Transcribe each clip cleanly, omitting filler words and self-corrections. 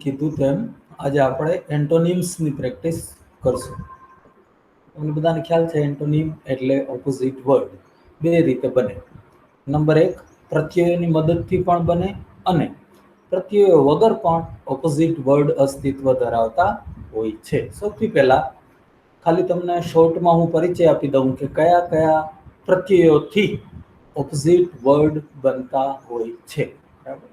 કીધું તેમ આજે આપણે એન્ટોનિમ્સની પ્રેક્ટિસ કરશું. તમને બધાને ખ્યાલ છે એન્ટોનિમ એટલે ઓપોઝિટ વર્ડ બે રીતે બને. નંબર 1, પ્રત્યયોની મદદથી પણ બને અને પ્રત્યયો વગર પણ ઓપોઝિટ વર્ડ અસ્તિત્વ ધરાવતા હોય છે. સૌથી પહેલા ખાલી તમને શોર્ટમાં હું પરિચય આપી દઉં કે કયા કયા પ્રત્યયોથી ઓપોઝિટ વર્ડ બનતા હોય છે. બરાબર.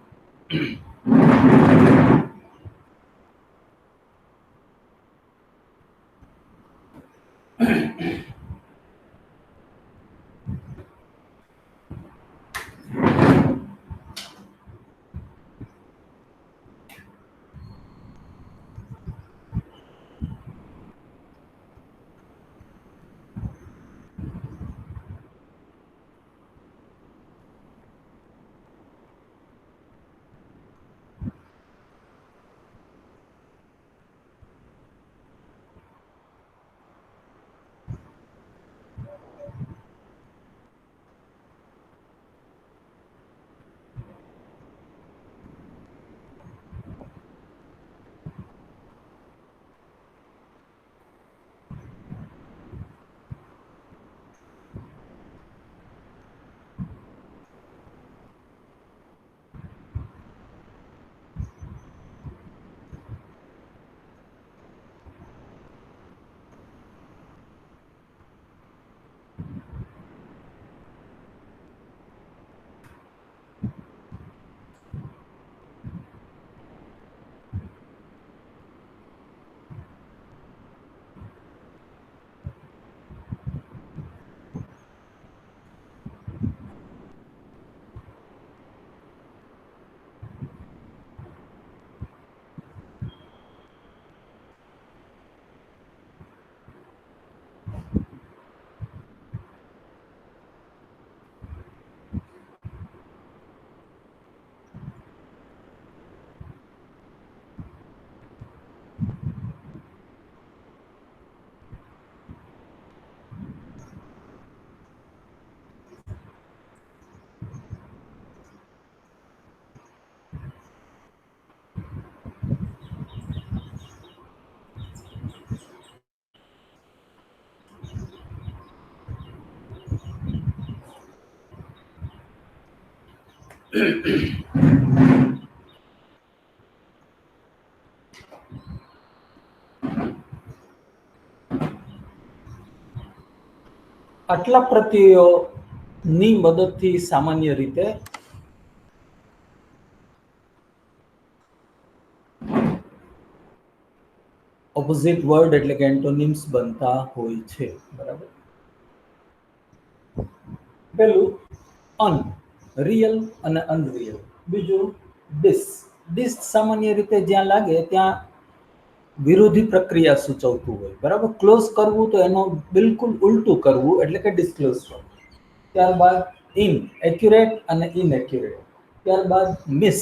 આટલા પ્રત્યયોની મદદથી સામાન્ય રીતે ઓપોઝિટ વર્ડ એટલે કે એન્ટોનિમ્સ બનતા હોય છે. બરાબર. પહેલું અન, રિયલ અને અનરિયલ. બીજું ડિસ. ડિસ સામાન્ય રીતે જ્યાં લાગે ત્યાં વિરોધી પ્રક્રિયા સૂચવતું હોય. બરાબર. ક્લોઝ કરવું તો એનો બિલકુલ ઉલટું કરવું એટલે કે ડિસ્ક્લોઝ કરવું. ત્યારબાદ ઇન, એક્યુરેટ અને ઇનએક્યુરેટ. ત્યારબાદ મિસ,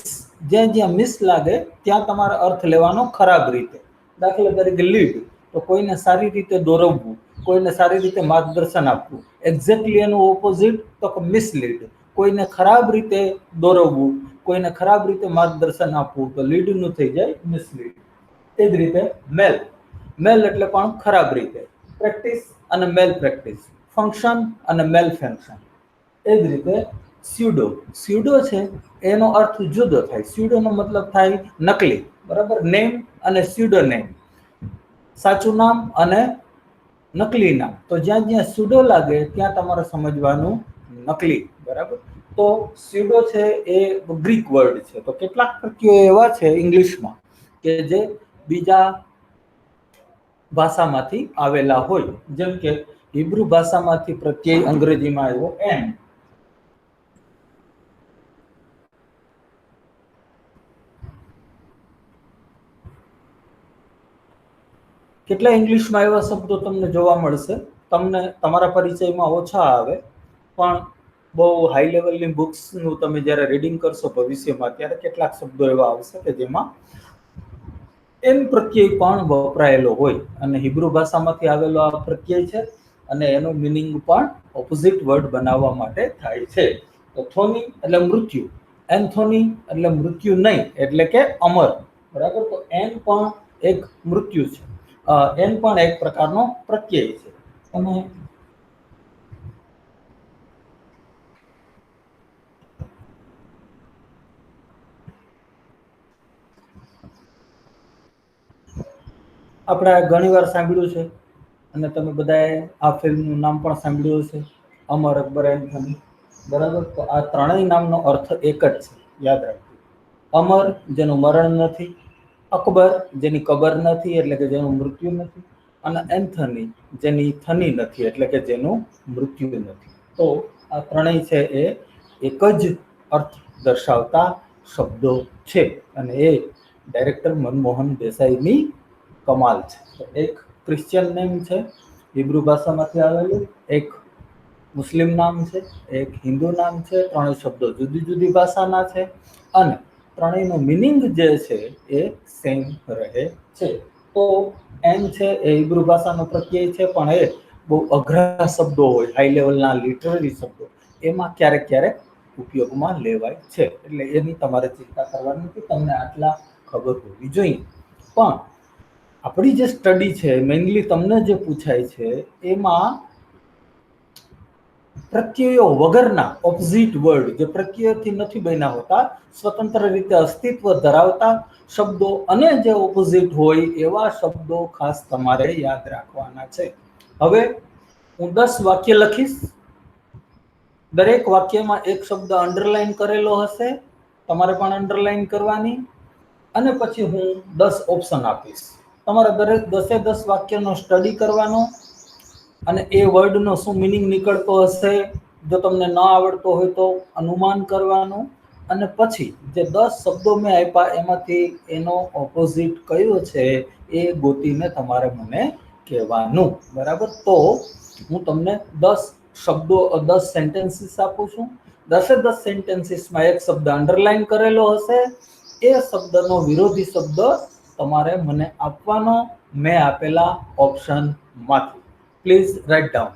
જ્યાં જ્યાં મિસ લાગે ત્યાં તમારે અર્થ લેવાનો ખરાબ રીતે. દાખલા તરીકે લીડ, તો કોઈને સારી રીતે દોરવવું, કોઈને સારી રીતે માર્ગદર્શન આપવું. એક્ઝેક્ટલી એનું ઓપોઝિટ તો કે મિસલીડ, કોઈને ખરાબ રીતે દોરવવું, કોઈને ખરાબ રીતે માર્ગદર્શન આપવું, તો લીડનું થઈ જાય મિસલીડ. તે જ રીતે મેલ, મેલ એટલે પણ ખરાબ રીતે. પ્રેક્ટિસ અને મેલ પ્રેક્ટિસ, ફંક્શન અને મેલ ફંક્શન. એ જ રીતે સ્યુડો, સ્યુડો છે એનો અર્થ જુદો થાય. સ્યુડોનો મતલબ થાય નકલી. બરાબર. નેમ અને સ્યુડો નેમ, સાચું નામ અને નકલી નામ. તો જ્યાં જ્યાં સ્યુડો લાગે ત્યાં તમારે સમજવાનું નકલી. બરાબર. તો સ્યુડો છે એ ગ્રીક વર્ડ છે. તો કેટલાક પ્રત્યયો એવા છે ઇંગ્લિશમાં કે જે બીજા ભાષામાંથી આવેલા હોય. જેમ કે હિબ્રુ ભાષામાંથી પ્રત્યય અંગ્રેજીમાં આવ્યો એન્ડ. કેટલા ઇંગ્લિશમાં એવા શબ્દો તમને જોવા મળશે, તમને તમારા પરિચયમાં ઓછા આવે, પણ બહુ હાઈ લેવલની બુક્સનું તમે જ્યારે રીડિંગ કરશો ભવિષ્યમાં ત્યારે કેટલાક શબ્દો એવા આવશે કે જેમાં એમ પ્રત્યય પણ વપરાયેલો હોય. અને હિબ્રુ ભાષામાંથી આવેલો આ પ્રત્યય છે અને એનો મિનિંગ પણ ઓપોઝિટ વર્ડ બનાવવા માટે થાય છે. તો થોની એટલે મૃત્યુ, એન્થોની એટલે મૃત્યુ નહીં એટલે કે અમર. બરાબર. તો એન પણ એક મૃત્યુ છે, એન પણ એક પ્રકારનો પ્રત્યય છે. અને આપણે ઘણી વાર સાંભળ્યું છે, અને તમે બધાએ આ ફિલ્મનું નામ પણ સાંભળ્યું હશે, અમર અકબર એન્થની. બરાબર. તો આ ત્રણેય નામનો અર્થ એક જ છે, યાદ રાખજો. અમર જેનું મરણ નથી, અકબર જેની કબર નથી એટલે કે જેનું મૃત્યુ નથી, અને એન્થની જેની થની નથી એટલે કે જેનું મૃત્યુ નથી. તો આ ત્રણેય છે એ એક જ અર્થ દર્શાવતા શબ્દો છે, અને એ ડાયરેક્ટર મનમોહન દેસાઈની કમાલ છે. તો એક ક્રિશ્ચિયન નેમ છે, હિબ્રુ ભાષામાંથી આવેલું, એક મુસ્લિમ નામ છે, એક હિન્દુ નામ છે. ત્રણેય શબ્દો જુદી જુદી ભાષાના છે, અને ત્રણેયનો મિનિંગ જે છે એ સેમ રહે છે. તો એન છે એ હિબ્રુ ભાષાનો પ્રત્યય છે, પણ એ બહુ અઘરા શબ્દો હોય, હાઈ લેવલના લિટરરી શબ્દો, એમાં ક્યારેક ક્યારેક ઉપયોગમાં લેવાય છે. એટલે એની તમારે ચિંતા કરવાની નથી, તમને આટલા ખબર હોવી જોઈએ. પણ આપણી જે સ્ટડી છે, મેઇનલી તમને જે પૂછાય છે એમાં પ્રત્યયો વગરના ઓપોઝિટ વર્ડ, જે પ્રત્યયથી નથી બન્યા હોતા, સ્વતંત્ર રીતે અસ્તિત્વ ધરાવતા શબ્દો અને જે ઓપોઝિટ હોય એવા શબ્દો ખાસ તમારે યાદ રાખવાના છે. હવે હું 10 વાક્ય લખીશ, દરેક વાક્યમાં એક શબ્દ અંડરલાઈન કરેલો હશે, તમારે પણ અંડરલાઈન કરવાની, અને પછી હું 10 ઓપ્શન આપીશ. તમારે દરેક 10 વાક્યનો સ્ટડી કરવાનો, અને એ વર્ડનો શું મિનિંગ નીકળતો હશે, જો તમને ન આવડતો હોય તો અનુમાન કરવાનું, અને પછી જે 10 શબ્દો મેં આપ્યા એમાંથી એનો ઓપોઝિટ કયો છે એ ગોતીને તમારે મને કહેવાનું. બરાબર. તો હું તમને 10 શબ્દો, 10 સેન્ટેન્સીસ આપું છું. 10 સેન્ટેન્સીસમાં એક શબ્દ અંડરલાઈન કરેલો હશે, એ શબ્દનો વિરોધી શબ્દ તમારે મને આપવાનો, મેં આપેલા ઓપ્શનમાંથી. Please write down.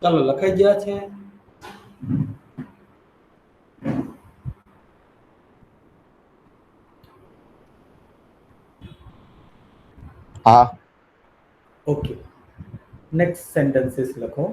ચાલો લખાઈ ગયા છે. હા. ઓકે, નેક્સ્ટ સેન્ટેન્સીસ લખો.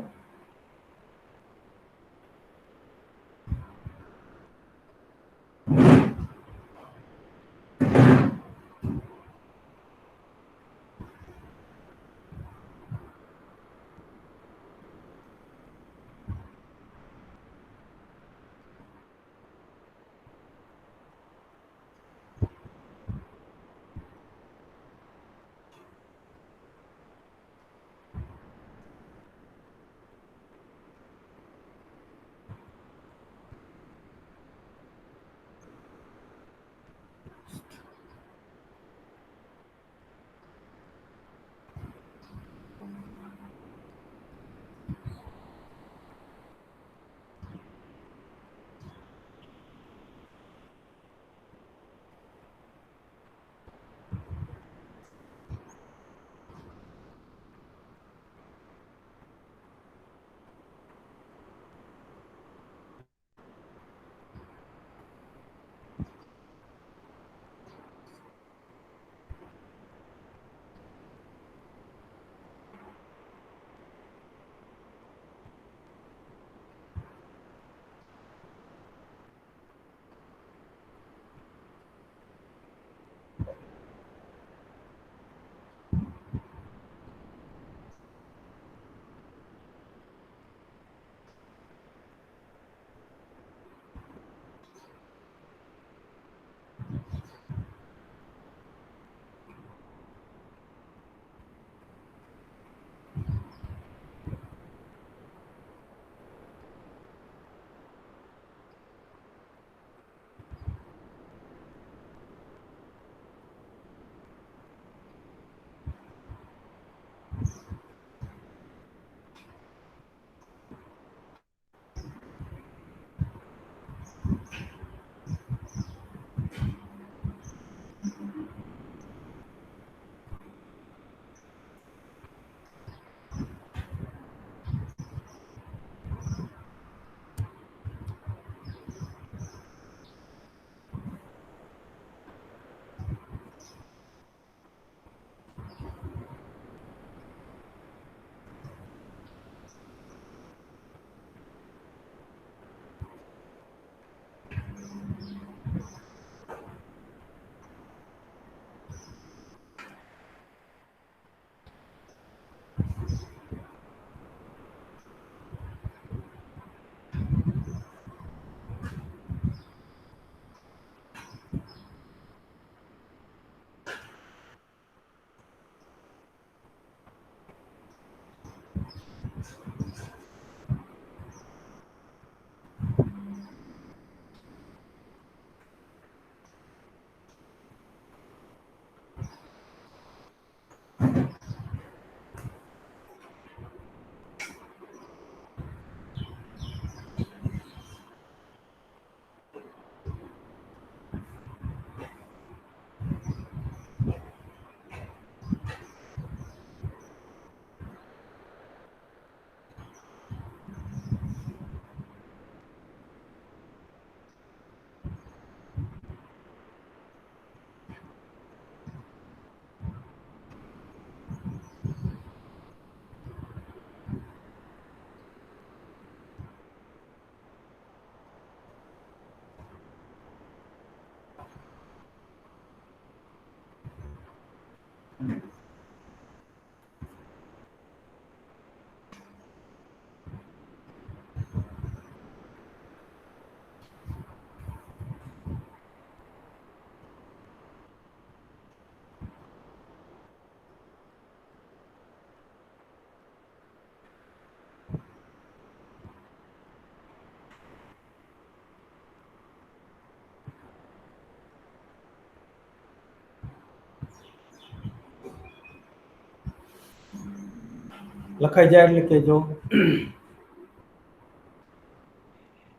લખાઈ જાય એટલે કહેજો.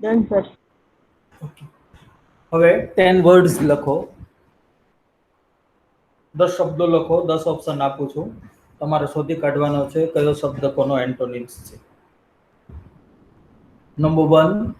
Done sir. હવે 10 વર્ડ્સ લખો. 10 શબ્દો લખો. 10 ઓપ્શન આપું છું, તમારે શોધી કાઢવાનો છે કયો શબ્દ કોનો એન્ટોનિમ્સ છે. Number one,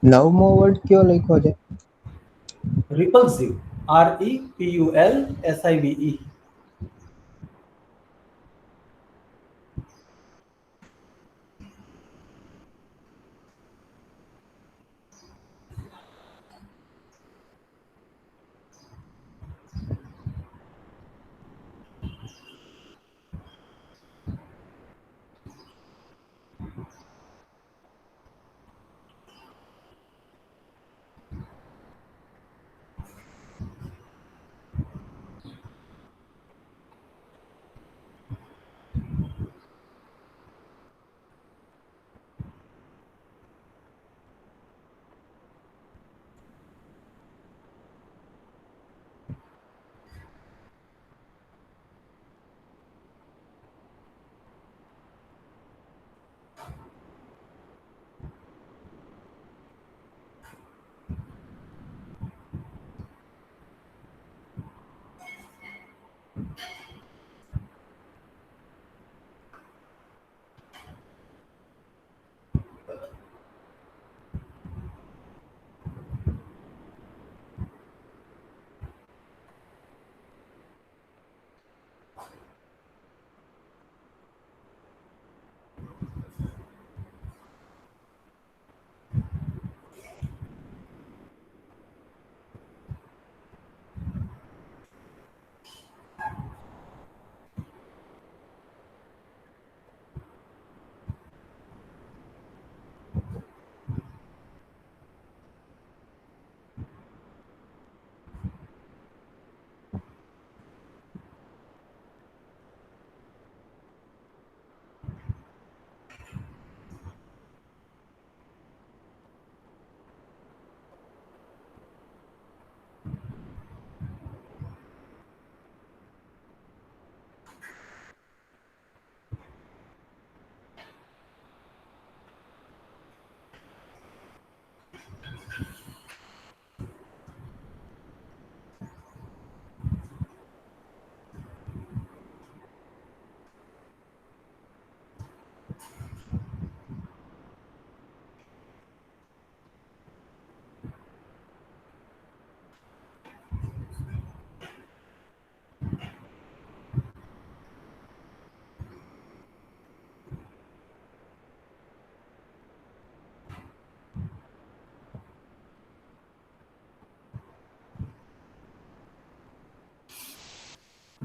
નવમો વર્ડ કયો લખ્યો છે? repulsive. Repulsive.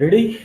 Ready?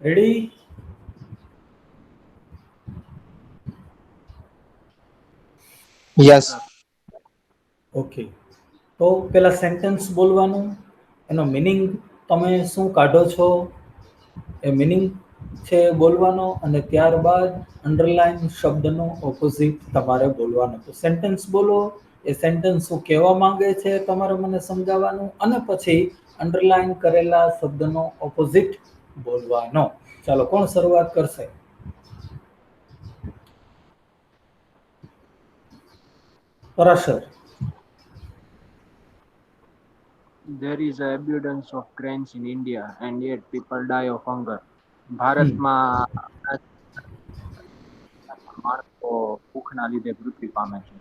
Ready? Yes. Okay. તો પેલા સેન્ટેન્સ બોલવાનું, એનો મિનિંગ તમે શું કાઢો છો એ મિનિંગ છે એ બોલવાનો, અને ત્યારબાદ અંડરલાઈન શબ્દનો ઓપોઝિટ તમારે બોલવાનો. તો સેન્ટેન્સ બોલો, એ સેન્ટેન્સ શું કહેવા માંગે છે તમારે મને સમજાવવાનું, અને પછી અંડરલાઈન કરેલા શબ્દનો ઓપોઝિટ બોલવાનો. ચાલો, કોણ શરૂઆત કરશે? Parashar. There is a abundance of grains in India and yet people die of hunger. ભારતમાં માણસો ભૂખના લીધે મૃત્યુ પામે છે.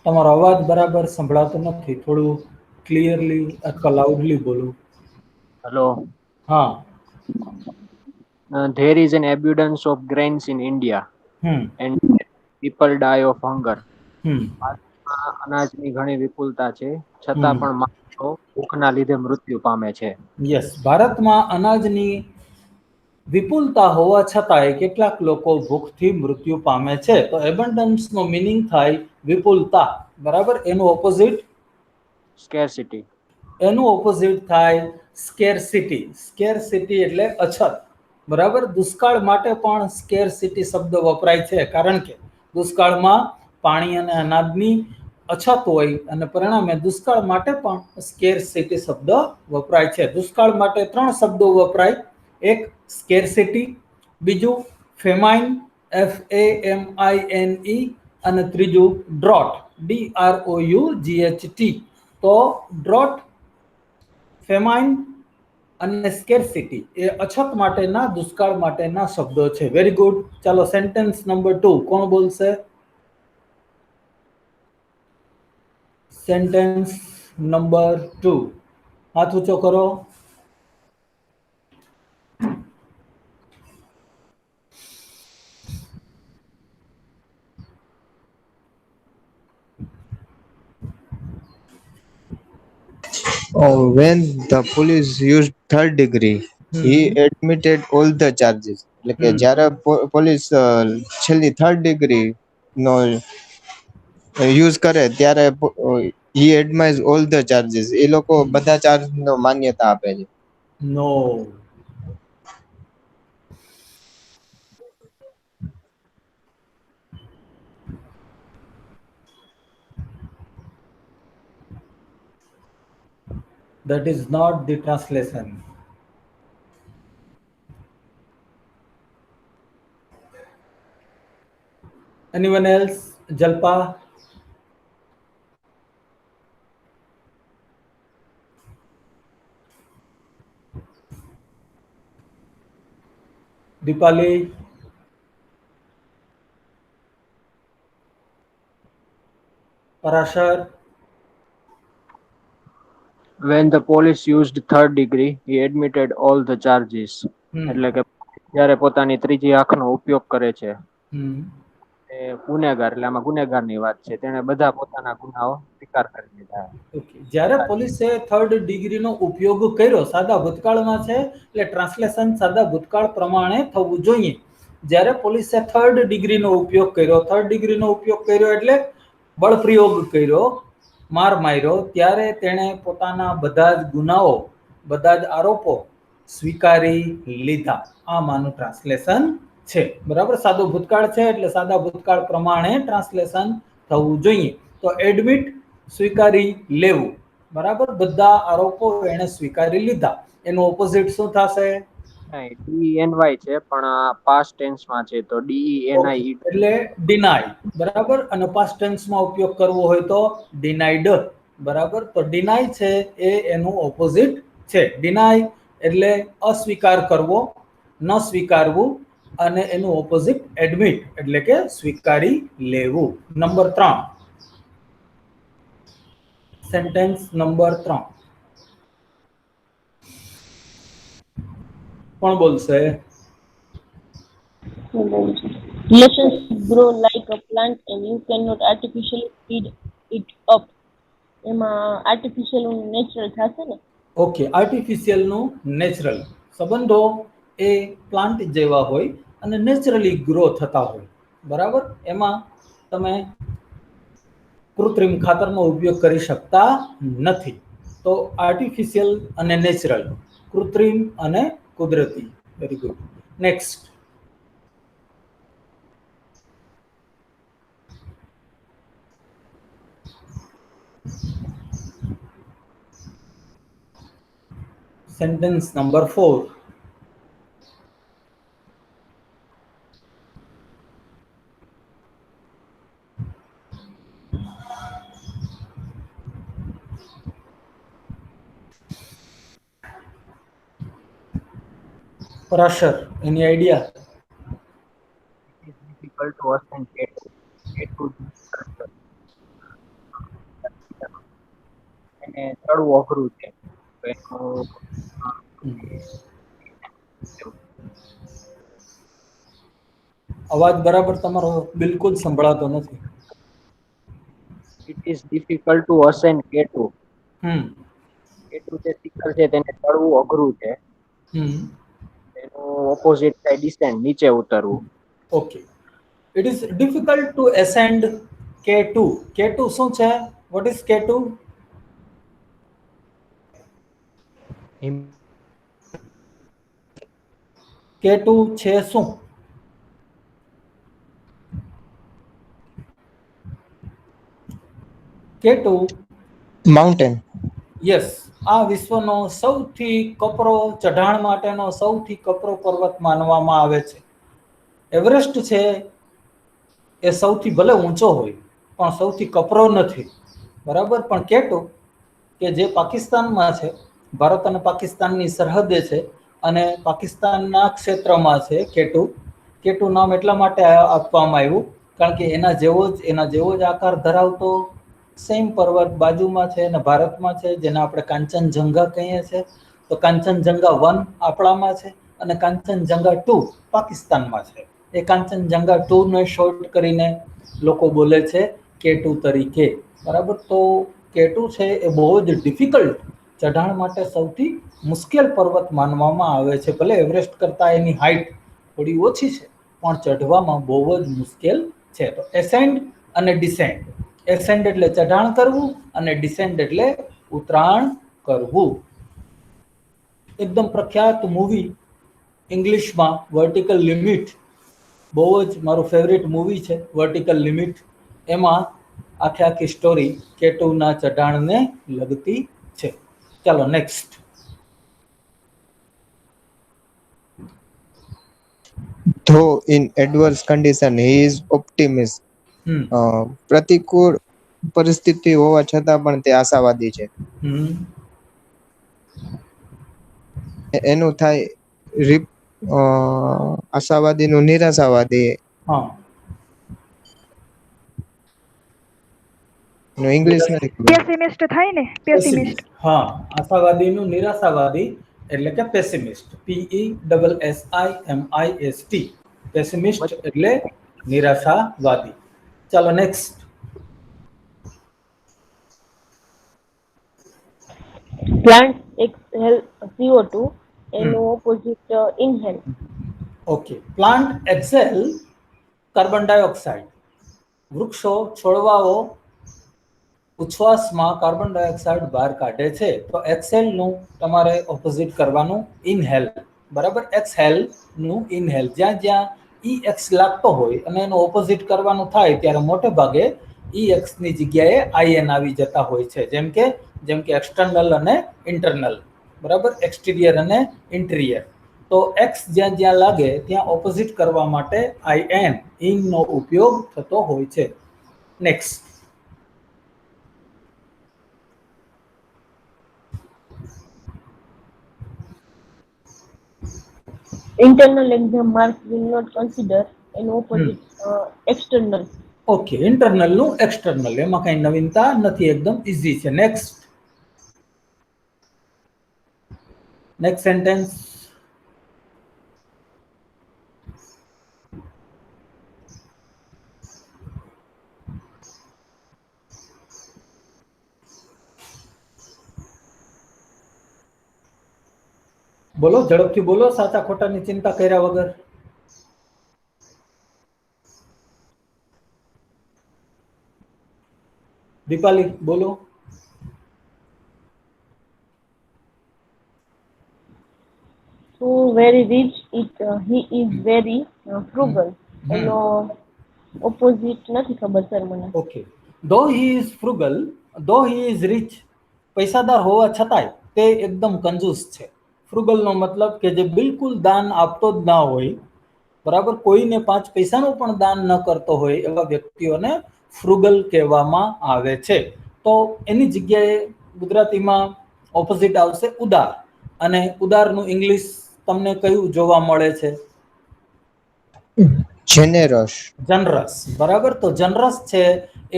તમારો અવાજ બરાબર સંભળાતો નથી, થોડું ક્લિયરલી અથવા લાઉડલી બોલો. હેલો. હા. There is an abundance of grains in India and yet people die of hunger. ભારતમાં અનાજની ઘણી વિપુલતા છે છતાં પણ માણસો ભૂખના લીધે મૃત્યુ પામે છે. યસ, ભારતમાં અનાજની વિપુલતા હોવા છતાંય કેટલાક લોકો ભૂખથી મૃત્યુ પામે છે. તો એબન્ડન્સનો મીનિંગ થાય વિપુલતા, બરાબર. એનું ઓપોઝિટ Scarcity. એનું ઓપોઝિટ થાય સ્કેરસિટી. સ્કેરસિટી એટલે અછત, બરાબર. દુષ્કાળ માટે પણ સ્કેરસિટી શબ્દ વપરાય છે, કારણ કે દુષ્કાળમાં પાણી અને અનાજની અછત હોય અને પરિણામે દુષ્કાળ માટે પણ સ્કેરસિટી શબ્દ વપરાય છે. દુષ્કાળ માટે 3 શબ્દો વપરાય. એક સ્કેરસિટી, બીજું ફેમાઇન FAMINE અને ત્રીજું ડ્રોટ DROUGHT. તો ડ્રોટ, ફેમાઇન અને સ્કેરસિટી એ અછત માટેના, દુષ્કાળ માટેના શબ્દો છે. Very good. ચાલો સેન્ટેન્સ નંબર 2 કોણ બોલશે? સેન્ટેન્સ નંબર 2, હાથ ઊંચો કરો. When the police used third degree, he admitted all the charges. એટલે કે જ્યારે પોલીસ છેલ્લી થર્ડ ડિગ્રી નો યુઝ કરે ત્યારે he admires all the charges. એ લોકો બધા ચાર્જ નો માન્યતા આપે છે. નો. That is not the translation. Anyone else? Jalpa? Dipali? Parashar? When the police used third degree, he admitted all the charges. એટલે કે જ્યારે પોતાની ત્રીજી આંખનો ઉપયોગ કરે છે એ ગુનેગાર, એટલે આમાં ગુનેગારની વાત છે, તેણે બધા પોતાના ગુનાઓ સ્વીકાર કરી લીધા. જ્યારે પોલીસે થર્ડ ડિગ્રીનો ઉપયોગ કર્યો, સાદા ભૂતકાળમાં છે એટલે ટ્રાન્સલેશન સાદા ભૂતકાળ પ્રમાણે થવું જોઈએ. જ્યારે પોલીસે થર્ડ ડિગ્રીનો ઉપયોગ કર્યો, થર્ડ ડિગ્રીનો ઉપયોગ કર્યો એટલે બળ પ્રયોગ કર્યો, માર માર્યો, ત્યારે તેણે પોતાના બધા જ ગુનાઓ, બધા જ આરોપો સ્વીકારી લીધા. આ માનું ટ્રાન્સલેશન છે, બરાબર. સાદો ભૂતકાળ છે એટલે સાદા ભૂતકાળ પ્રમાણે ટ્રાન્સલેશન થવું જોઈએ. તો એડમિટ સ્વીકારી લેવું, બરાબર. બધા આરોપો એને સ્વીકારી લીધા. એનું ઓપોઝિટ શું થશે? DENY છે પણ પાસ્ટ ટેન્સમાં છે, તો DENI એટલે ડિનાય, બરાબર. અને પાસ્ટ ટેન્સમાં ઉપયોગ કરવો હોય તો ડિનાઇડ, બરાબર. તો ડિનાય છે એ એનું ઓપોઝિટ છે. ડિનાય એટલે અસ્વીકાર કરવો, ન સ્વીકારવું, અને એનું ઓપોઝિટ એડમિટ એટલે કે સ્વીકારી લેવું. નંબર 3, સેન્ટેન્સ નંબર 3 કોણ બોલશે? Relationships grow like a plant and you cannot artificially speed it up. એમાં આર્ટિફિશિયલ નેચરલ થશે ને? ઓકે, આર્ટિફિશિયલ નું નેચરલ. સંબંધો એ પ્લાન્ટ જેવા હોય અને નેચરલી ગ્રો થતા હોય, બરાબર. એમાં તમે કૃત્રિમ ખાતરનો ઉપયોગ કરી શકતા નથી. તો આર્ટિફિશિયલ અને નેચરલ, કૃત્રિમ અને કુદરતી. Very good. Next. Sentence number 4. Rusher, any idea? It is difficult to ascend K2. K2 એને ચડવું અઘરું છે. તો એનું અવાજ બરાબર તમારો બિલકુલ સંભળાતો નથી. It is difficult to ascend K2. K2 જે શિખર છે તેને ચડવું અઘરું છે. એનું ઓપોઝિટ થાય ડિસેન્ડ, નીચે ઉતરવું. Okay, it is difficult to ascend K2. K2 શું છે? What is K2? K2 છે શું? K2 mountain. યસ, આ વિશ્વનો સૌથી કપરો ચઢાણ માટેનો સૌથી કપરો પર્વત માનવામાં આવે છે. એવરેસ્ટ છે એ સૌથી ભલે ઊંચો હોય પણ સૌથી કપરો નથી, બરાબર. પણ K2 કે જે પાકિસ્તાનમાં છે, ભારત અને પાકિસ્તાનની સરહદે છે અને પાકિસ્તાનના ક્ષેત્રમાં છે K2 નામ એટલા માટે આપવામાં આવ્યું કારણ કે એના જેવો જ આકાર ધરાવતો સેમ પર્વત બાજુમાં છે અને ભારતમાં છે, જેને આપણે કાંચનજંઘા કહીએ છીએ. તો કાંચનજંઘા 1 આપણામાં છે અને કાંચનજંઘા 2 પાકિસ્તાનમાં છે. એ કાંચનજંઘા 2 ને શોર્ટ કરીને લોકો બોલે છે K2 તરીકે, બરાબર. તો K2 છે એ બહુ જ ડિફિકલ્ટ, ચઢાણ માટે સૌથી મુશ્કેલ પર્વત માનવામાં આવે છે. ભલે એવરેસ્ટ કરતાં એની હાઈટ થોડી ઓછી છે પણ ચઢવામાં બહુ જ મુશ્કેલ છે. તો એસેન્ડ અને ડિસેન્ડ. એસેન્ડ એટલે ચઢાણ કરવું અને ડિસેન્ડ એટલે ઉતરાણ કરવું. એકદમ પ્રખ્યાત મૂવી ઇંગ્લિશમાં વર્ટિકલ લિમિટ, બહુ જ મારું ફેવરિટ મૂવી છે વર્ટિકલ લિમિટ. એમાં આખી સ્ટોરી K2 ના ચઢાણને લગતી છે. ચાલો next. Though in adverse condition, he is optimist. પ્રતિકૂળ પરિસ્થિતિ હોવા છતાં પણ તે આશાવાદી છે. એનું થાય આશાવાદીનું નિરાશાવાદી. ઇંગ્લિશ પેસિમિસ્ટ થાય ને, પેસિમિસ્ટ. હા, આશાવાદીનું નિરાશાવાદી એટલે કે પેસિમિસ્ટ. PESSIMIST. પેસિમિસ્ટ એટલે નિરાશાવાદી. ચાલો નેક્સ્ટ. પ્લાન્ટ એક્સહેલ CO2, એનું opposite inhale. Okay, plant exhale carbon dioxide. વૃક્ષો, છોડવાઓ ઉચ્છ્વાસમાં કાર્બન ડાયોક્સાઇડ બહાર કાઢે છે. તો એક્સહેલ નું તમારે ઓપોઝિટ કરવાનું ઇનહેલ, બરાબર. એક્સહેલ નું ઇનહેલ. જ્યાં જ્યાં EX લાગતો હોય અને એનો ઓપોઝિટ કરવાનું થાય ત્યારે મોટે ભાગે EX ની જગ્યાએ IN આવી જતા હોય છે. જેમ કે એક્સટર્નલ અને ઇન્ટરનલ, બરાબર. એક્સટીરિયર અને ઇન્ટિરિયર. તો એક્સ જ્યાં જ્યાં લાગે ત્યાં ઓપોઝિટ કરવા માટે IN નો ઉપયોગ થતો હોય છે. Next. Internal exam marks will not consider, એનું ઓપોઝિટ એક્સટર્નલ. ઓકે, ઇન્ટરનલ નું એક્સટર્નલ, એમાં કઈ નવીનતા નથી, એકદમ ઈઝી છે. Next sentence. બોલો, ઝડપથી બોલો, સાચા ખોટાની ચિંતા કર્યા વગર. દીપાલી બોલો. So very rich, he is very frugal. એનો ઓપોઝિટ નથી ખબર સર મને. Okay, though he is frugal, though he is rich, પૈસાદાર હોવા છતાંય તે એકદમ કંજૂસ છે. ફ્રુગલ નો મતલબ કે જે બિલકુલ દાન આપતો જ ના હોય, બરાબર. કોઈને 5 પૈસાનું પણ દાન ન કરતો હોય એવા વ્યક્તિઓને ફ્રુગલ કહેવામાં આવે છે. તો એની જગ્યાએ ગુજરાતીમાં ઓપોઝિટ આવશે ઉદાર, અને ઉદારનું ઇંગ્લિશ તમને કયું જોવા મળે છે? જેનેરસ. જનરસ, બરાબર. તો જનરસ છે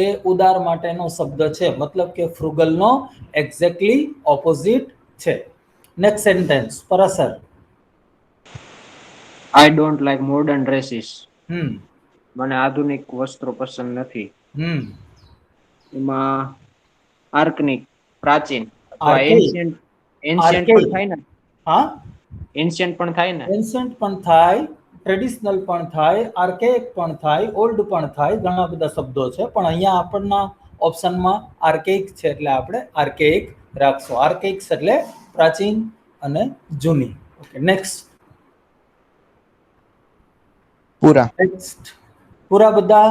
એ ઉદાર માટેનો શબ્દ છે, મતલબ કે ફ્રુગલનો એક્ઝેક્ટલી ઓપોઝિટ છે. Next sentence Parashar. I don't like modern dresses. હમ મને આધુનિક વસ્ત્રો પસંદ નથી. હમ એમાં આર્કનિક પ્રાચીન અથવા આર્કેઇક. એન્શિયન્ટ પણ આર્કેઇક. થાય ને, હા, એન્શિયન્ટ પણ થાય ને. એન્શન્ટ પણ થાય, ટ્રેડિશનલ પણ થાય, આર્કેઇક પણ થાય, ઓલ્ડ પણ થાય, ઘણા બધા શબ્દો છે, પણ અહીંયા આપણના ઓપ્શનમાં આર્કેઇક છે એટલે આપણે આર્કેઇક રાખશું. આર્કેઇક્સ એટલે પ્રાચીન અને જૂની. Okay, next. પૂરા. નેક્સ્ટ. પૂરા બધા?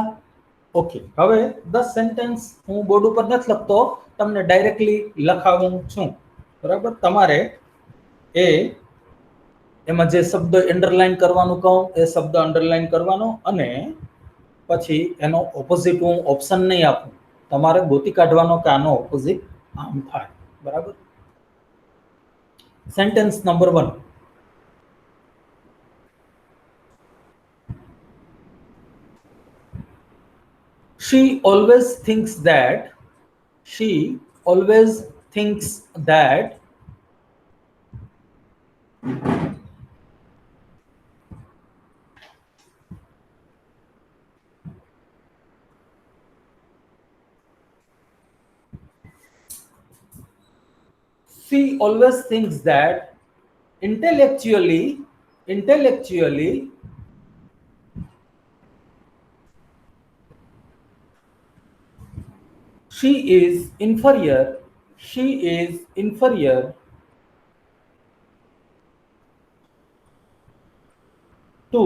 ઓકે. હવે 10 સેન્ટેન્સ હું બોર્ડ ઉપર નથી લખતો, તમને ડાયરેક્ટલી લખાવું છું, બરાબર. તમારે એમાં જે શબ્દ અંડરલાઈન કરવાનું કહું એ શબ્દ અંડરલાઈન કરવાનો, અને પછી એનો ઓપોઝિટ હું ઓપ્શન નહીં આપું, તમારે ગોતી કાઢવાનો કે આનો ઓપોઝિટ આમ થાય, બરાબર. Sentence number 1. She always thinks that she always thinks that she always thinks that intellectually she is inferior to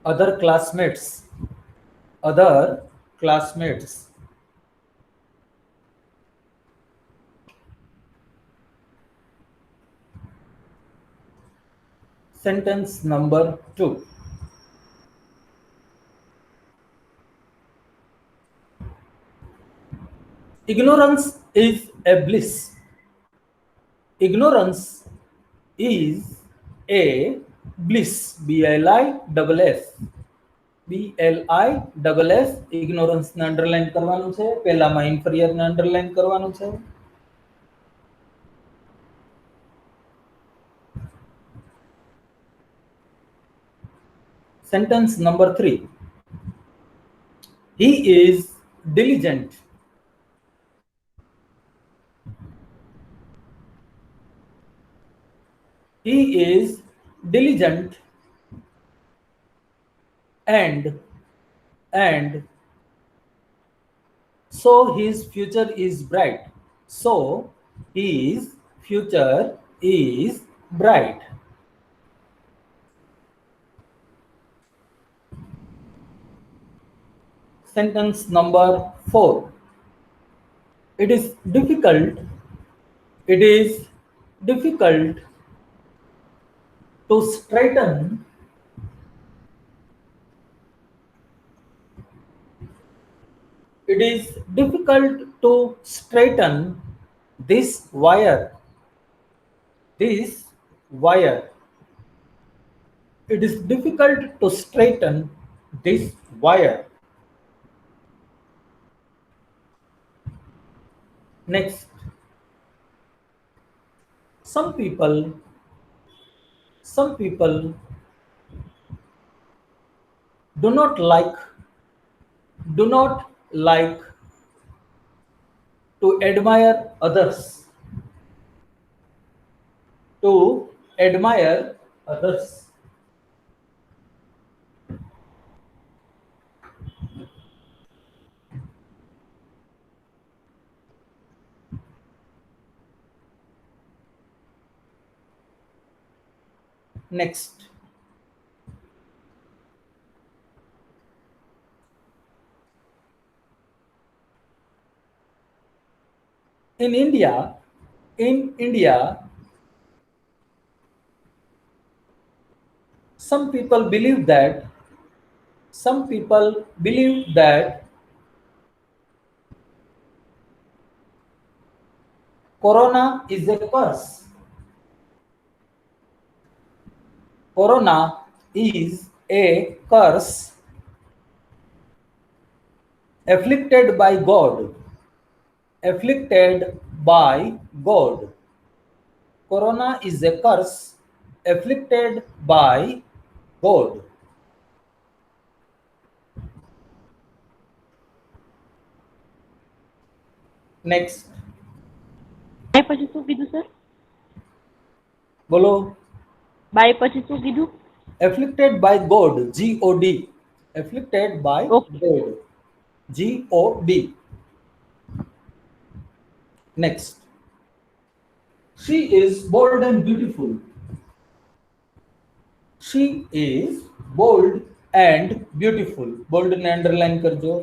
other classmates. Sentence number 2. Ignorance is a bliss. Ignorance is a bliss. BLISS. Ignorance ને underline કરવાનું છે, પહેલામાં inferior ને underline કરવાનું છે. Sentence number 3. He is diligent. He is diligent and so his future is bright. So his future is bright. Sentence number 4. It is difficult to straighten this wire. It is difficult to straighten this wire. Next. Some people do not like to admire others. Next. In India, some people believe that corona is a curse. Corona is a curse afflicted by God. Afflicted by God. Corona is a curse afflicted by God. Next. By પછી શું કીધું sir? બોલો. By પછી શું કીધું? Afflicted by God. G-O-D. Afflicted by Okay. God. G-O-D. Next. She is bold and beautiful. She is bold and beautiful. Bold ने underline करजो.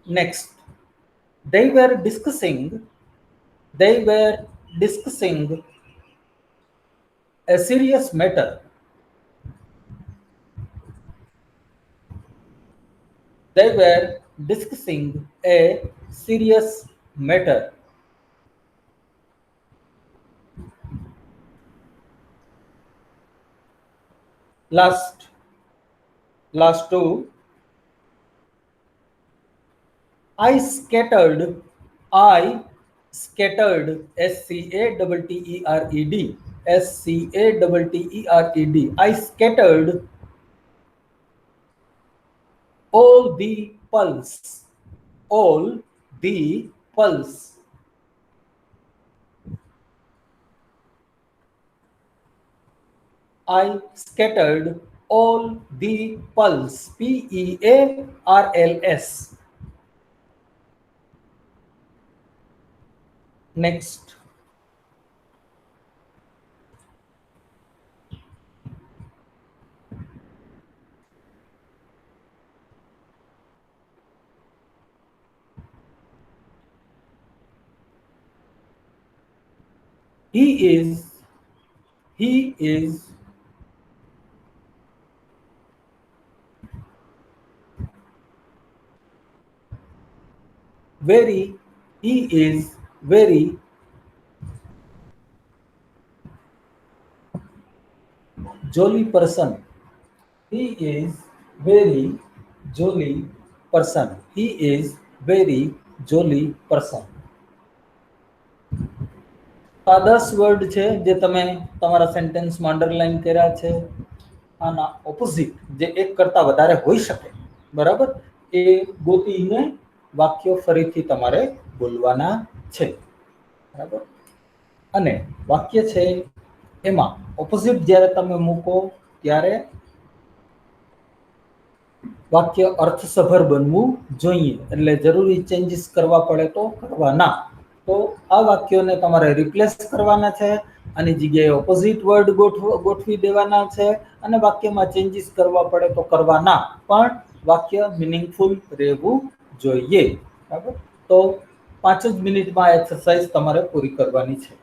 Next. They were discussing a serious matter. They were discussing a serious matter. Last two. I scattered, S-C-A-T-T-E-R-E-D, S-C-A-T-T-E-R-E-D. I scattered all the pulse, all the pulse. I scattered all the pulse, P-E-A-R-L-S. Next. He is very jolly person. He is very jolly person. He is very jolly person. આ 10 word છે જે તમે તમારા સેન્ટેન્સમાં underline કર્યા છે. આના opposite જે એક કરતા વધારે હોઈ શકે, બરાબર, એ ગોતીને વાક્યો ફરીથી તમારે બોલવાના છે, બરાબર. અને વાક્ય છે એમાં ઓપોઝિટ જ્યારે તમે મૂકો ત્યારે વાક્ય અર્થસભર બનવું જોઈએ. એટલે જરૂરી ચેન્જીસ કરવા પડે તો કરવાના. તો આ વાક્યોને તમારે રિપ્લેસ કરવાના છે, આની જગ્યાએ ઓપોઝિટ વર્ડ ગોઠવી દેવાના છે, અને વાક્યમાં ચેન્જીસ કરવા પડે તો કરવાના, પણ વાક્ય મિનિંગફુલ રહેવું જોઈએ, બરાબર. તો 5 જ મિનિટમાં એક્સરસાઇઝ તમારે પૂરી કરવાની છે.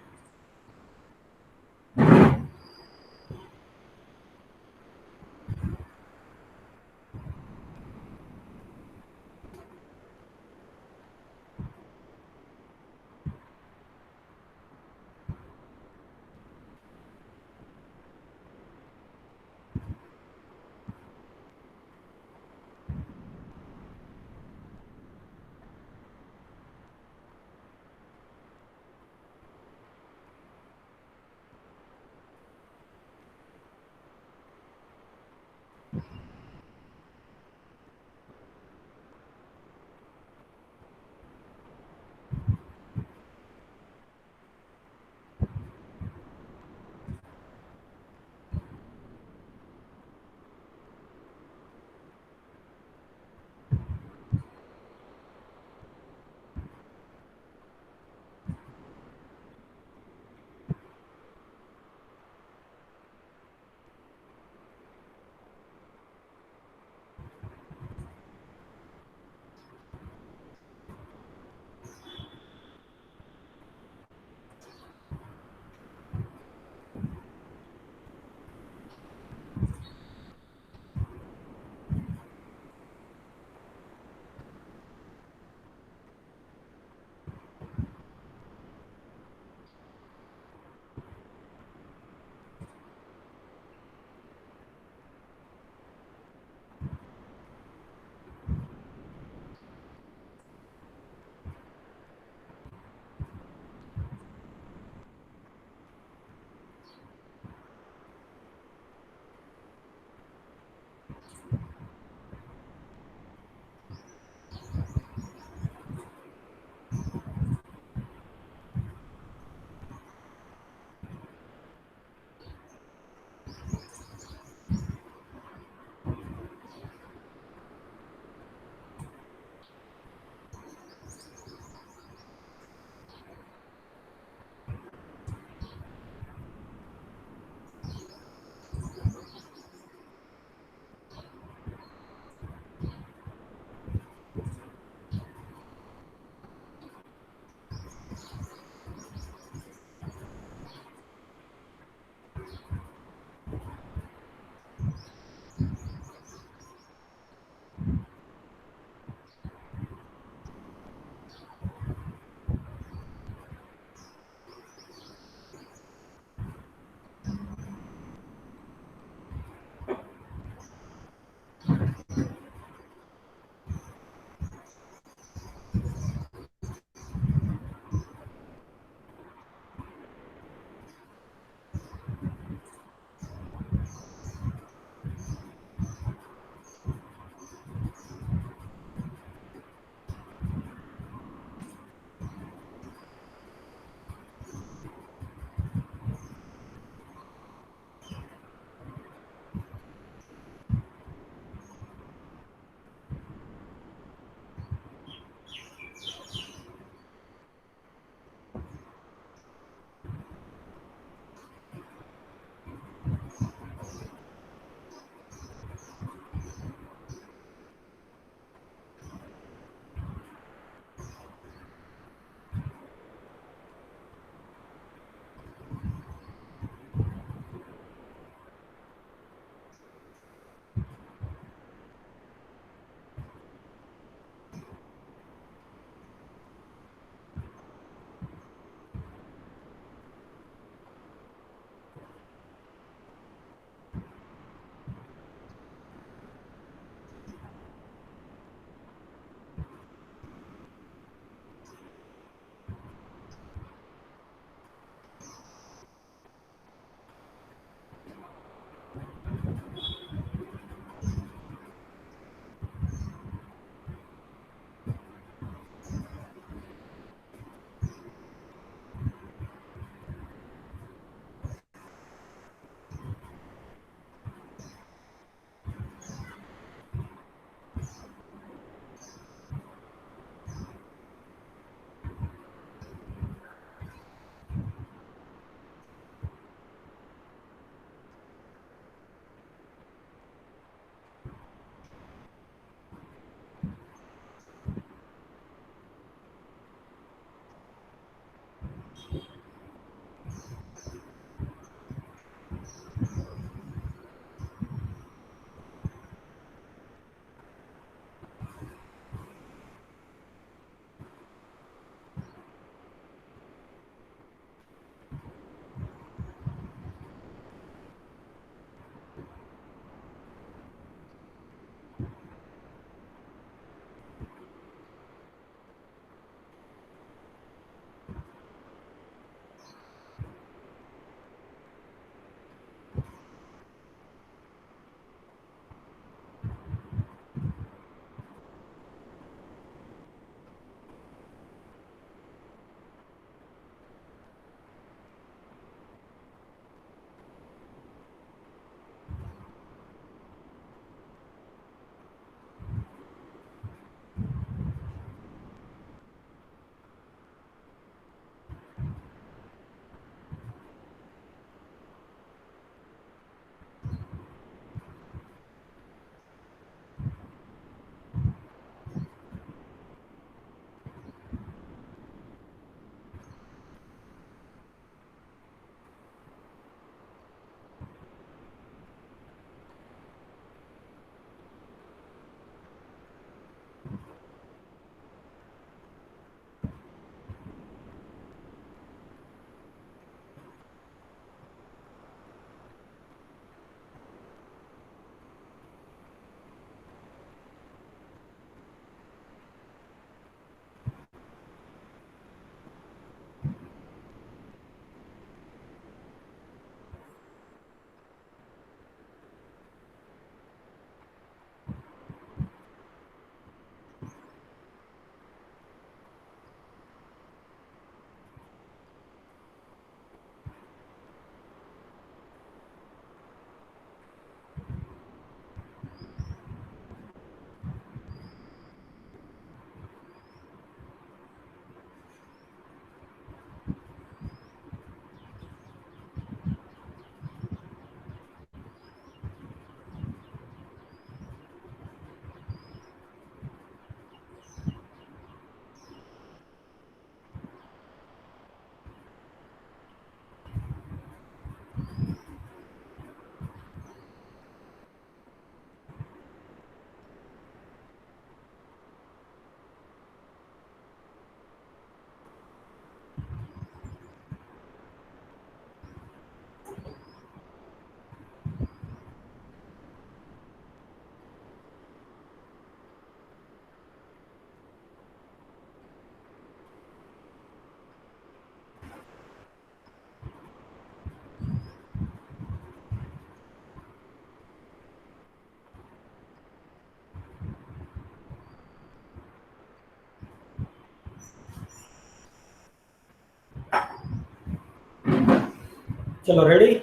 ચલો રેડી.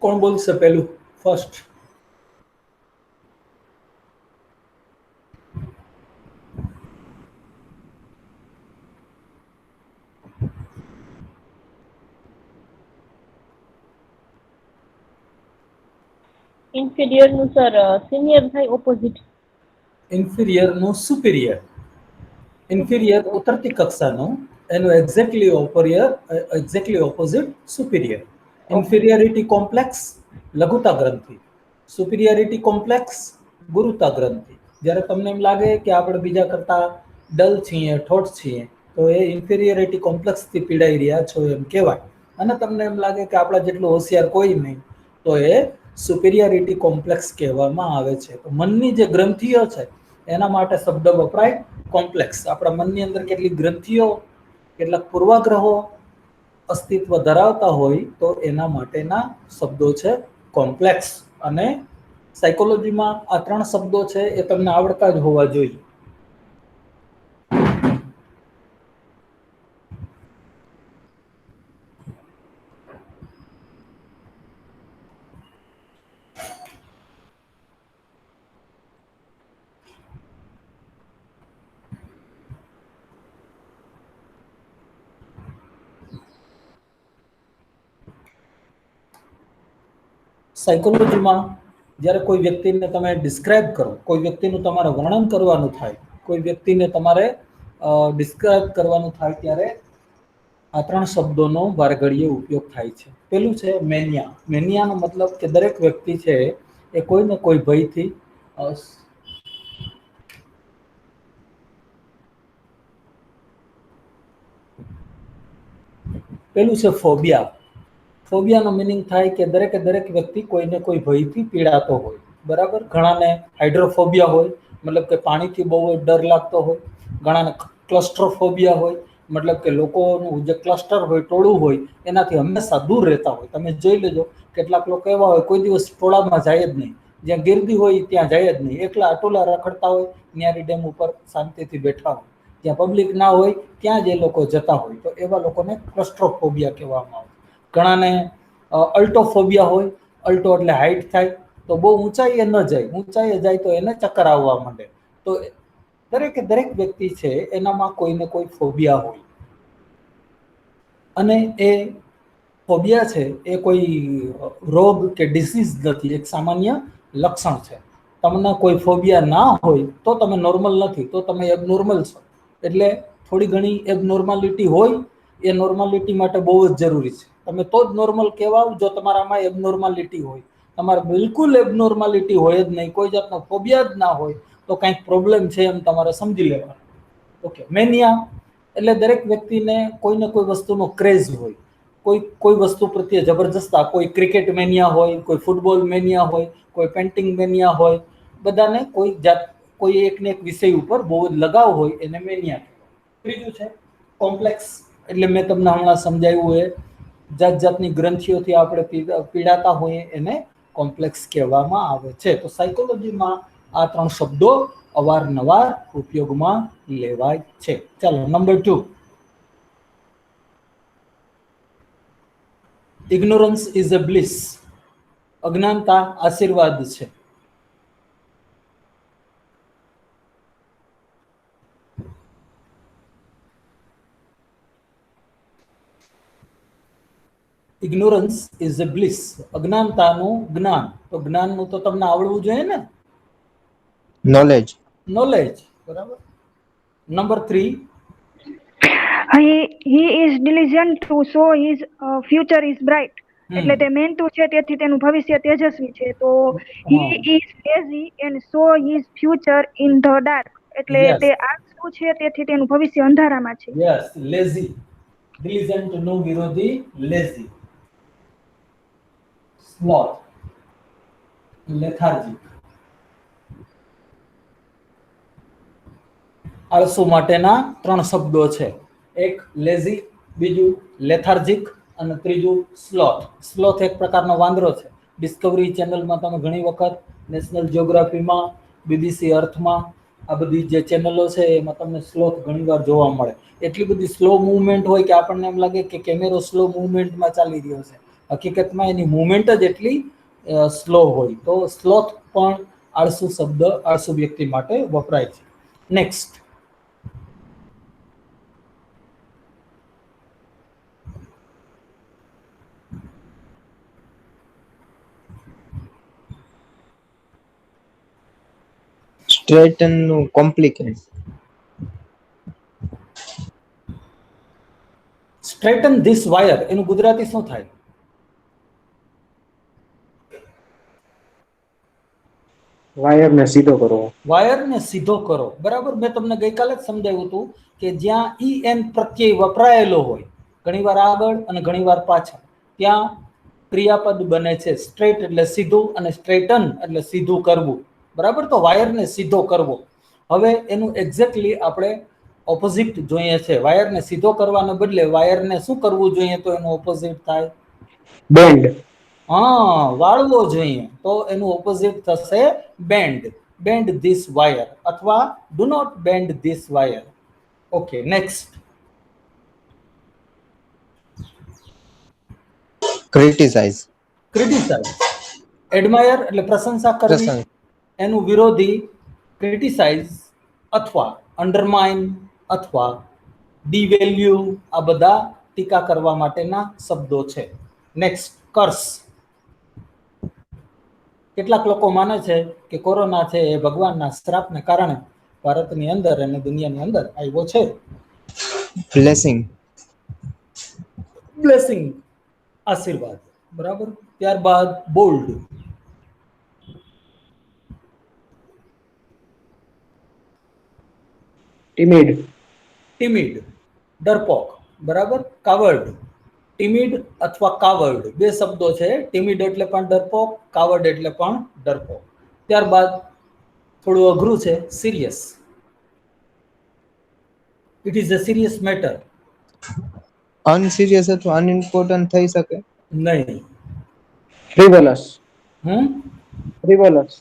કોણ બોલશે પહેલું? ફર્સ્ટ. ઇન્ફિરિયર નું સર સિનિયર થાય ઓપોઝિટ. ઇન્ફિરિયર નું સુપિરિયર. ઇન્ફિરિયર ઉતરતી કક્ષાનું, એનું exactly opposite superior. Inferiority complex લઘુતા ગ્રંથિ, સુપિરિયરિટી કોમ્પ્લેક્સ ગુરુતા ગ્રંથિ. જ્યારે તમને એમ લાગે કે આપણે બીજા કરતા ડલ છીએ, ઠોઠ છીએ, તો એ ઇન્ફિરિયરિટી કોમ્પ્લેક્સ થી પીડાઈ રહ્યા છો એમ કહેવાય. અને તમને એમ લાગે કે આપણા જેટલું હોશિયાર કોઈ નહીં, તો એ સુપિરિયરિટી કોમ્પ્લેક્સ કહેવામાં આવે છે. તો મનની જે ગ્રંથિઓ છે એના માટે શબ્દ વપરાય કોમ્પ્લેક્સ. આપણા મનની અંદર કેટલીક ગ્રંથિઓ, કેટલાક પૂર્વાગ્રહો અસ્તિત્વ ધરાવતા હોય તો એના માટેના શબ્દો છે કોમ્પ્લેક્સ. અને સાયકોલોજીમાં આ 3 શબ્દો છે એ તમને આવડતા જ હોવા જોઈએ. સાયકોલોજીમાં જ્યારે કોઈ વ્યક્તિને તમે ડિસ્ક્રાઇબ કરો, કોઈ વ્યક્તિનું તમારે વર્ણન કરવાનું થાય, કોઈ વ્યક્તિને તમારે ડિસ્ક્રાઇબ કરવાનું થાય, ત્યારે આ 3 શબ્દોનો વારઘડીએ ઉપયોગ થાય છે. પેલું છે મેનિયા. મેનિયાનો મતલબ કે દરેક વ્યક્તિ છે એ કોઈ ને કોઈ ભયથી પેલું છે ફોબિયા. ફોબિયાનો મિનિંગ થાય કે દરેક વ્યક્તિ કોઈને કોઈ ભયથી પીડાતો હોય. બરાબર. ઘણાને હાઇડ્રોફોબિયા હોય, મતલબ કે પાણીથી બહુ જ ડર લાગતો હોય. ઘણાને ક્લસ્ટ્રોફોબિયા હોય, મતલબ કે લોકોનું જે ક્લસ્ટર હોય, ટોળું હોય, એનાથી હંમેશા દૂર રહેતા હોય. તમે જોઈ લેજો કેટલાક લોકો એવા હોય કોઈ દિવસ ટોળામાં જાય જ નહીં, જ્યાં ગીર્દી હોય ત્યાં જાય જ નહીં, એકલા અટોલા રખડતા હોય, ન્યારી ડેમ ઉપર શાંતિથી બેઠા હોય, જ્યાં પબ્લિક ના હોય ત્યાં જ એ લોકો જતા હોય. તો એવા લોકોને ક્લસ્ટ્રોફોબિયા કહેવામાં આવે. ઘણાને અલ્ટોફોબિયા હોય. અલ્ટો એટલે હાઈટ થાય, તો બહુ ઊંચાઈએ ન જાય, ઊંચાઈએ જાય તો એને ચક્કર આવવા માંડે. તો દરેક વ્યક્તિ છે એનામાં કોઈને કોઈ ફોબિયા હોય. અને એ ફોબિયા છે એ કોઈ રોગ કે ડિસીઝ નથી, એક સામાન્ય લક્ષણ છે. તમને કોઈ ફોબિયા ના હોય તો તમે નોર્મલ નથી, તો તમે એબનોર્મલ છો. એટલે થોડી ઘણી એબનોર્માલિટી હોય, એ નોર્માલિટી માટે બહુ જ જરૂરી છે. તમે તો જ નોર્મલ કહેવાવ જો તમારામાં એબનોર્માલિટી હોય. તમારે બિલકુલ એબનોર્માલિટી હોય જ નહીં, કોઈ જાતનો ફોબિયા જ ના હોય, તો કંઈક પ્રોબ્લેમ છે એમ તમારે સમજી લેવાનું. ઓકે. મેનિયા એટલે દરેક વ્યક્તિને કોઈને કોઈ વસ્તુનો ક્રેઝ હોય, કોઈ વસ્તુ પ્રત્યે જબરજસ્ત. કોઈ ક્રિકેટ મેનિયા હોય, કોઈ ફૂટબોલ મેનિયા હોય, કોઈ પેન્ટિંગ મેનિયા હોય. બધાને કોઈ એકને એક વિષય ઉપર બહુ જ લગાવ હોય, એને મેનિયા કહેવાય. ત્રીજું છે કોમ્પ્લેક્સ. એટલે મેં તમને હમણાં સમજાવ્યું એ જાતની ગ્રંથિઓથી આપણે પીડાતા હોઈએ એને કોમ્પ્લેક્સ કહેવામાં આવે છે. તો સાયકોલોજીમાં આ 3 શબ્દો અવારનવાર ઉપયોગમાં લેવાય છે. ચાલો number 2. Ignorance is a bliss. અજ્ઞાનતા આશીર્વાદ છે. Ignorance is a bliss. અજ્ઞાનતાનું જ્ઞાન. તો જ્ઞાનનું તો તમને આવડવું જોઈએ ને. નોલેજ. બરાબર. Number 3. he is diligent to so his future is bright. એટલે તે મહેનતુ છે તેથી તેનું ભવિષ્ય તેજસ્વી છે. તો he is lazy and so his future in the dark. એટલે તે આળસુ છે તેથી તેનું ભવિષ્ય અંધારામાં છે. Yes, lazy. diligent નું વિરોધી લેઝી. સ્લોથ, લેથાર્જિક. આળસુ માટેના 3 શબ્દો છે. એક લેઝી, બીજું લેથાર્જિક અને ત્રીજું સ્લોથ. સ્લોથ એક પ્રકારનો વાંદરો છે. ડિસ્કવરી ચેનલમાં તમે ઘણી વખત, નેશનલ જિયોગ્રાફીમાં, બીબીસી અર્થમાં, આ બધી જે ચેનલો છે એમાં તમને સ્લોથ ઘણીવાર જોવા મળે. એટલી બધી સ્લો મૂવમેન્ટ હોય કે આપણને એમ લાગે કે કેમેરો સ્લો મૂવમેન્ટમાં ચાલી રહ્યો છે. હકીકતમાં એની મૂવમેન્ટ જ એટલી સ્લો હોય. તો સ્લોથ પણ આળસુ શબ્દ આળસુ વ્યક્તિ માટે વપરાય છે. નેક્સ્ટ. સ્ટ્રેટન નું કોમ્પ્લિકેટ. સ્ટ્રેટન ધીસ વાયર એનું ગુજરાતી શું થાય? વાયરને સીધો કરવો. વાયરને સીધો કરો. બરાબર. મેં તમને ગઈકાલે જ સમજાવ્યું હતું કે જ્યાં ઈએન પ્રત્યય વપરાયેલો હોય, ઘણીવાર આગળ અને ઘણીવાર પાછળ, ત્યાં ક્રિયાપદ બને છે સ્ટ્રેટ એટલે સીધું અને સ્ટ્રેટન એટલે સીધું કરવું. બરાબર. તો વાયરને સીધો કરવો. હવે એનું એક્ઝેક્ટલી આપણે ઓપોઝિટ જોઈએ છે. વાયરને સીધો કરવાને બદલે વાયરને શું કરવું જોઈએ તો એનું ઓપોઝિટ થાય? બેન્ડ. હા, વાળવો જોઈએ. તો એનું ઓપોઝિટ થશે બેન્ડ. બેન્ડ ધીસ વાયર અથવા do not bend this wire. Okay, next. Criticize. Criticize. Admire એટલે પ્રશંસા કરવી. પ્રસંગ. એનું વિરોધી ક્રિટિસાઇઝ અથવા અંડરમાઇન અથવા ડીવેલ્યુ, આ બધા ટીકા કરવા માટેના શબ્દો છે. નેક્સ્ટ. કર્સ. કેટલાક લોકો માને છે કે કોરોના છે એ ભગવાનના શ્રાપને કારણે ભારતની અંદર અને દુનિયાની અંદર આવ્યો છે. બ્લેસિંગ. બ્લેસિંગ, આશીર્વાદ. બરાબર. ત્યારબાદ બોલ્ડ. ટિમિડ. ટિમિડ, ડરપોક. બરાબર. કાવર્ડ. ટિમિડ અથવા કાવર્ડ બે શબ્દો છે. ટિમિડ એટલે પણ ડરપોક, કાવર્ડ એટલે પણ ડરપોક. ત્યારબાદ થોડું અઘરું છે, serious. It is a serious matter. Unserious અથવા અનઇમ્પોર્ટન્ટ થઈ શકે. નહીં. ફ્રીવલસ. ફ્રીવલસ.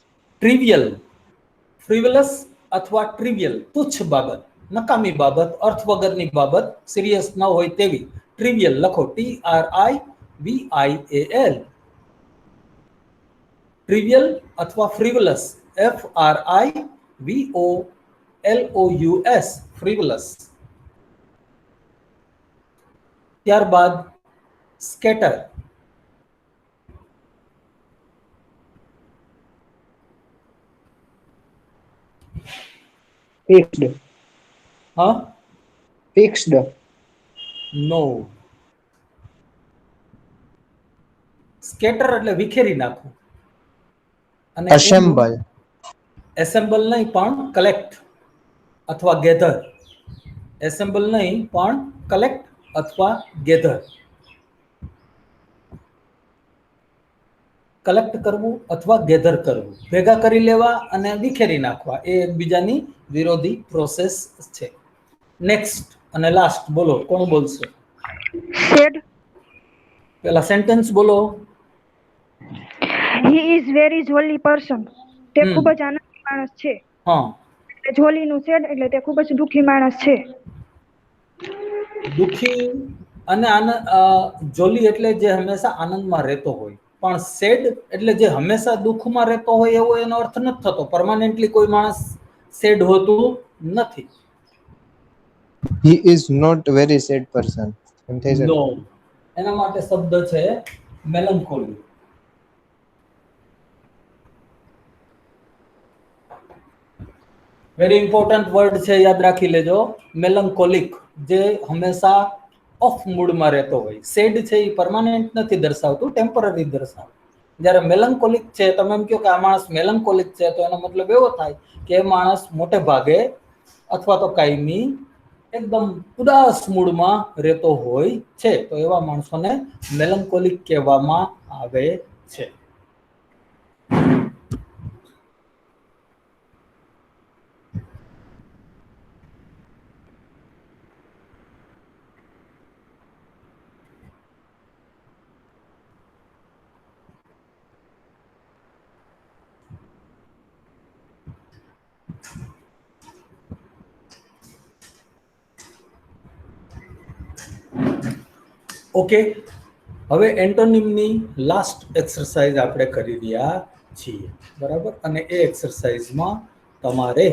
ટ્રિવિયલ. ફ્રીવલસ અથવા ટ્રિવિયલ, તુચ્છ બાબત, નકામી બાબત, અર્થ વગરની બાબત, સિરિયસ ન હોય તેવી. ટ્રિવિયલ લખો, TRIVIAL. ટ્રિવિયલ અથવા ફ્રીવલસ, FRIVOLOUS, ફ્રીવલસ. ત્યારબાદ સ્કેટર. ફિક્સ્ડ. હા, ફિક્સ્ડ. નો. સ્કેટર એટલે વિખેરી નાખવું. અને અસેમ્બલ. એસેમ્બલ નહીં પણ કલેક્ટ અથવા ગેધર. એસેમ્બલ નહીં પણ કલેક્ટ અથવા ગેધર. કલેક્ટ કરવું અથવા ગેધર કરવું, ભેગા કરી લેવા અને વિખેરી નાખવા, એ એકબીજાની વિરોધી પ્રોસેસ છે. નેક્સ્ટ અને લાસ્ટ. બોલો, કોણ બોલશે? સેડ. પેલા સેન્ટેન્સ બોલો. He is very Jolly person. તે ખૂબ જ આનંદી માણસ છે. હા. એટલે જોલીનું સેડ એટલે તે ખૂબ જ દુઃખી માણસ છે. દુઃખી અને જોલી એટલે જે હંમેશા આનંદમાં રહેતો હોય. પણ સેડ એટલે જે હંમેશા દુઃખમાં રહેતો હોય એવો એનો અર્થ નથી થતો. પરમાનન્ટલી કોઈ માણસ સેડ હોતું નથી. He is not very sad person. એમ થઈ શકે. નો. એના માટે શબ્દ છે મેલન્કોલી. વેરી ઇમ્પોર્ટન્ટ વર્ડ છે, યાદ રાખી લેજો. મેલન્કોલિક, જે હંમેશા ઓફ મૂડમાં રહેતો હોય. સેડ છે એ પરમાનન્ટ નથી દર્શાવતું, ટેમ્પરરી દર્શાવે. જ્યારે મેલન્કોલિક છે, તમે એમ કહો કે આ માણસ મેલન્કોલિક છે, તો એનો મતલબ એવો થાય કે એ માણસ મોટે ભાગે અથવા તો કાયમી એકદમ ઉદાસ મૂડમાં રહેતો હોય છે. તો એવા માણસોને મેલન્કોલિક કહેવામાં આવે છે. ઓકે, હવે એન્ટોનિમની લાસ્ટ એક્સરસાઇઝ આપણે કરી રહ્યા છીએ, બરાબર? અને એ એક્સરસાઇઝમાં તમારે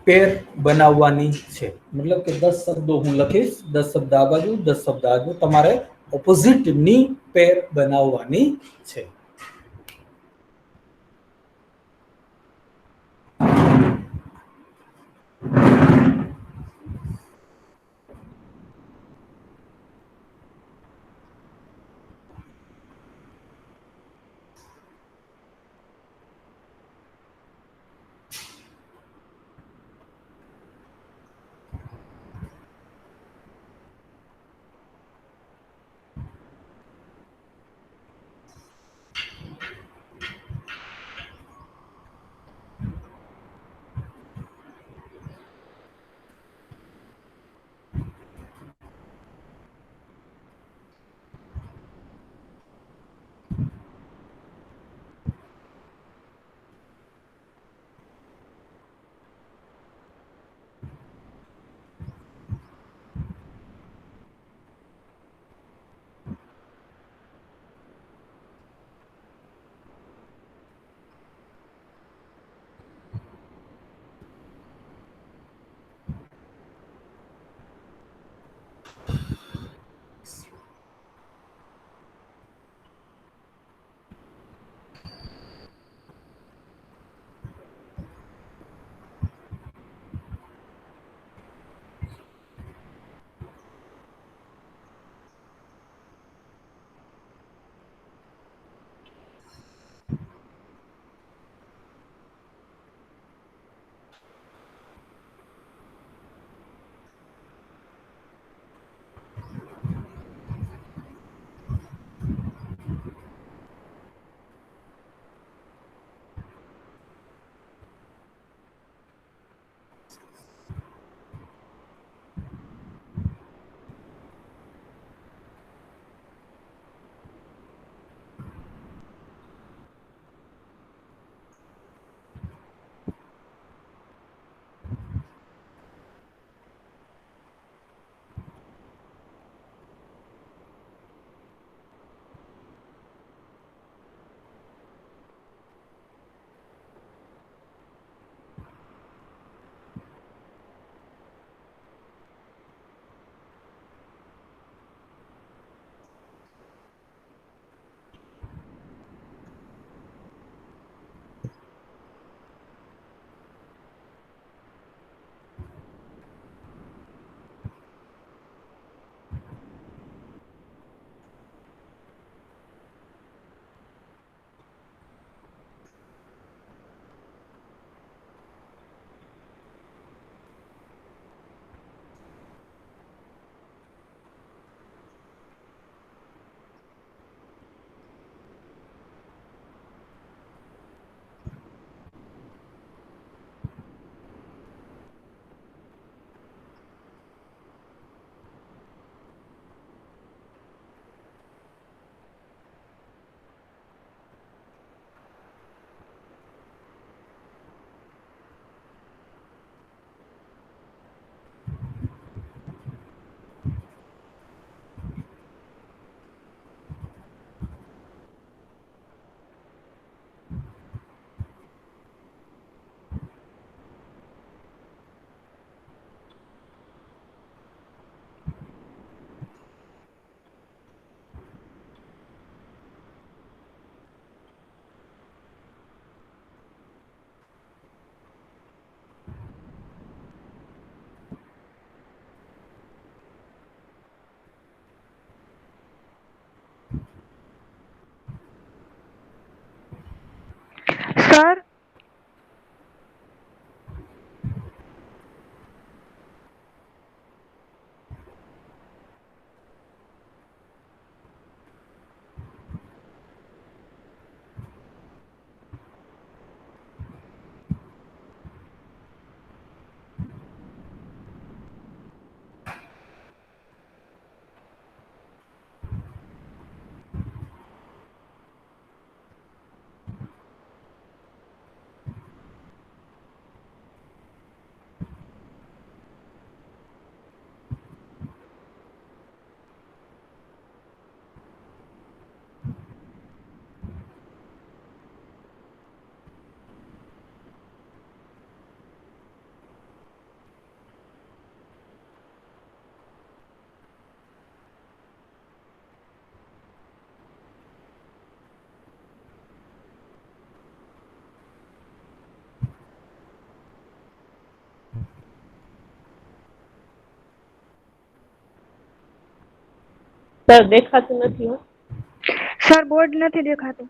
પેર બનાવવાની છે. મતલબ કે 10 શબ્દો હું લખીશ, 10 શબ્દ આ બાજુ, 10 શબ્દ આ બાજુ, તમારે ઓપોઝિટની પેર બનાવવાની છે. સર, સર દેખાતું નથી હો. સર બોર્ડ નથી દેખાતું.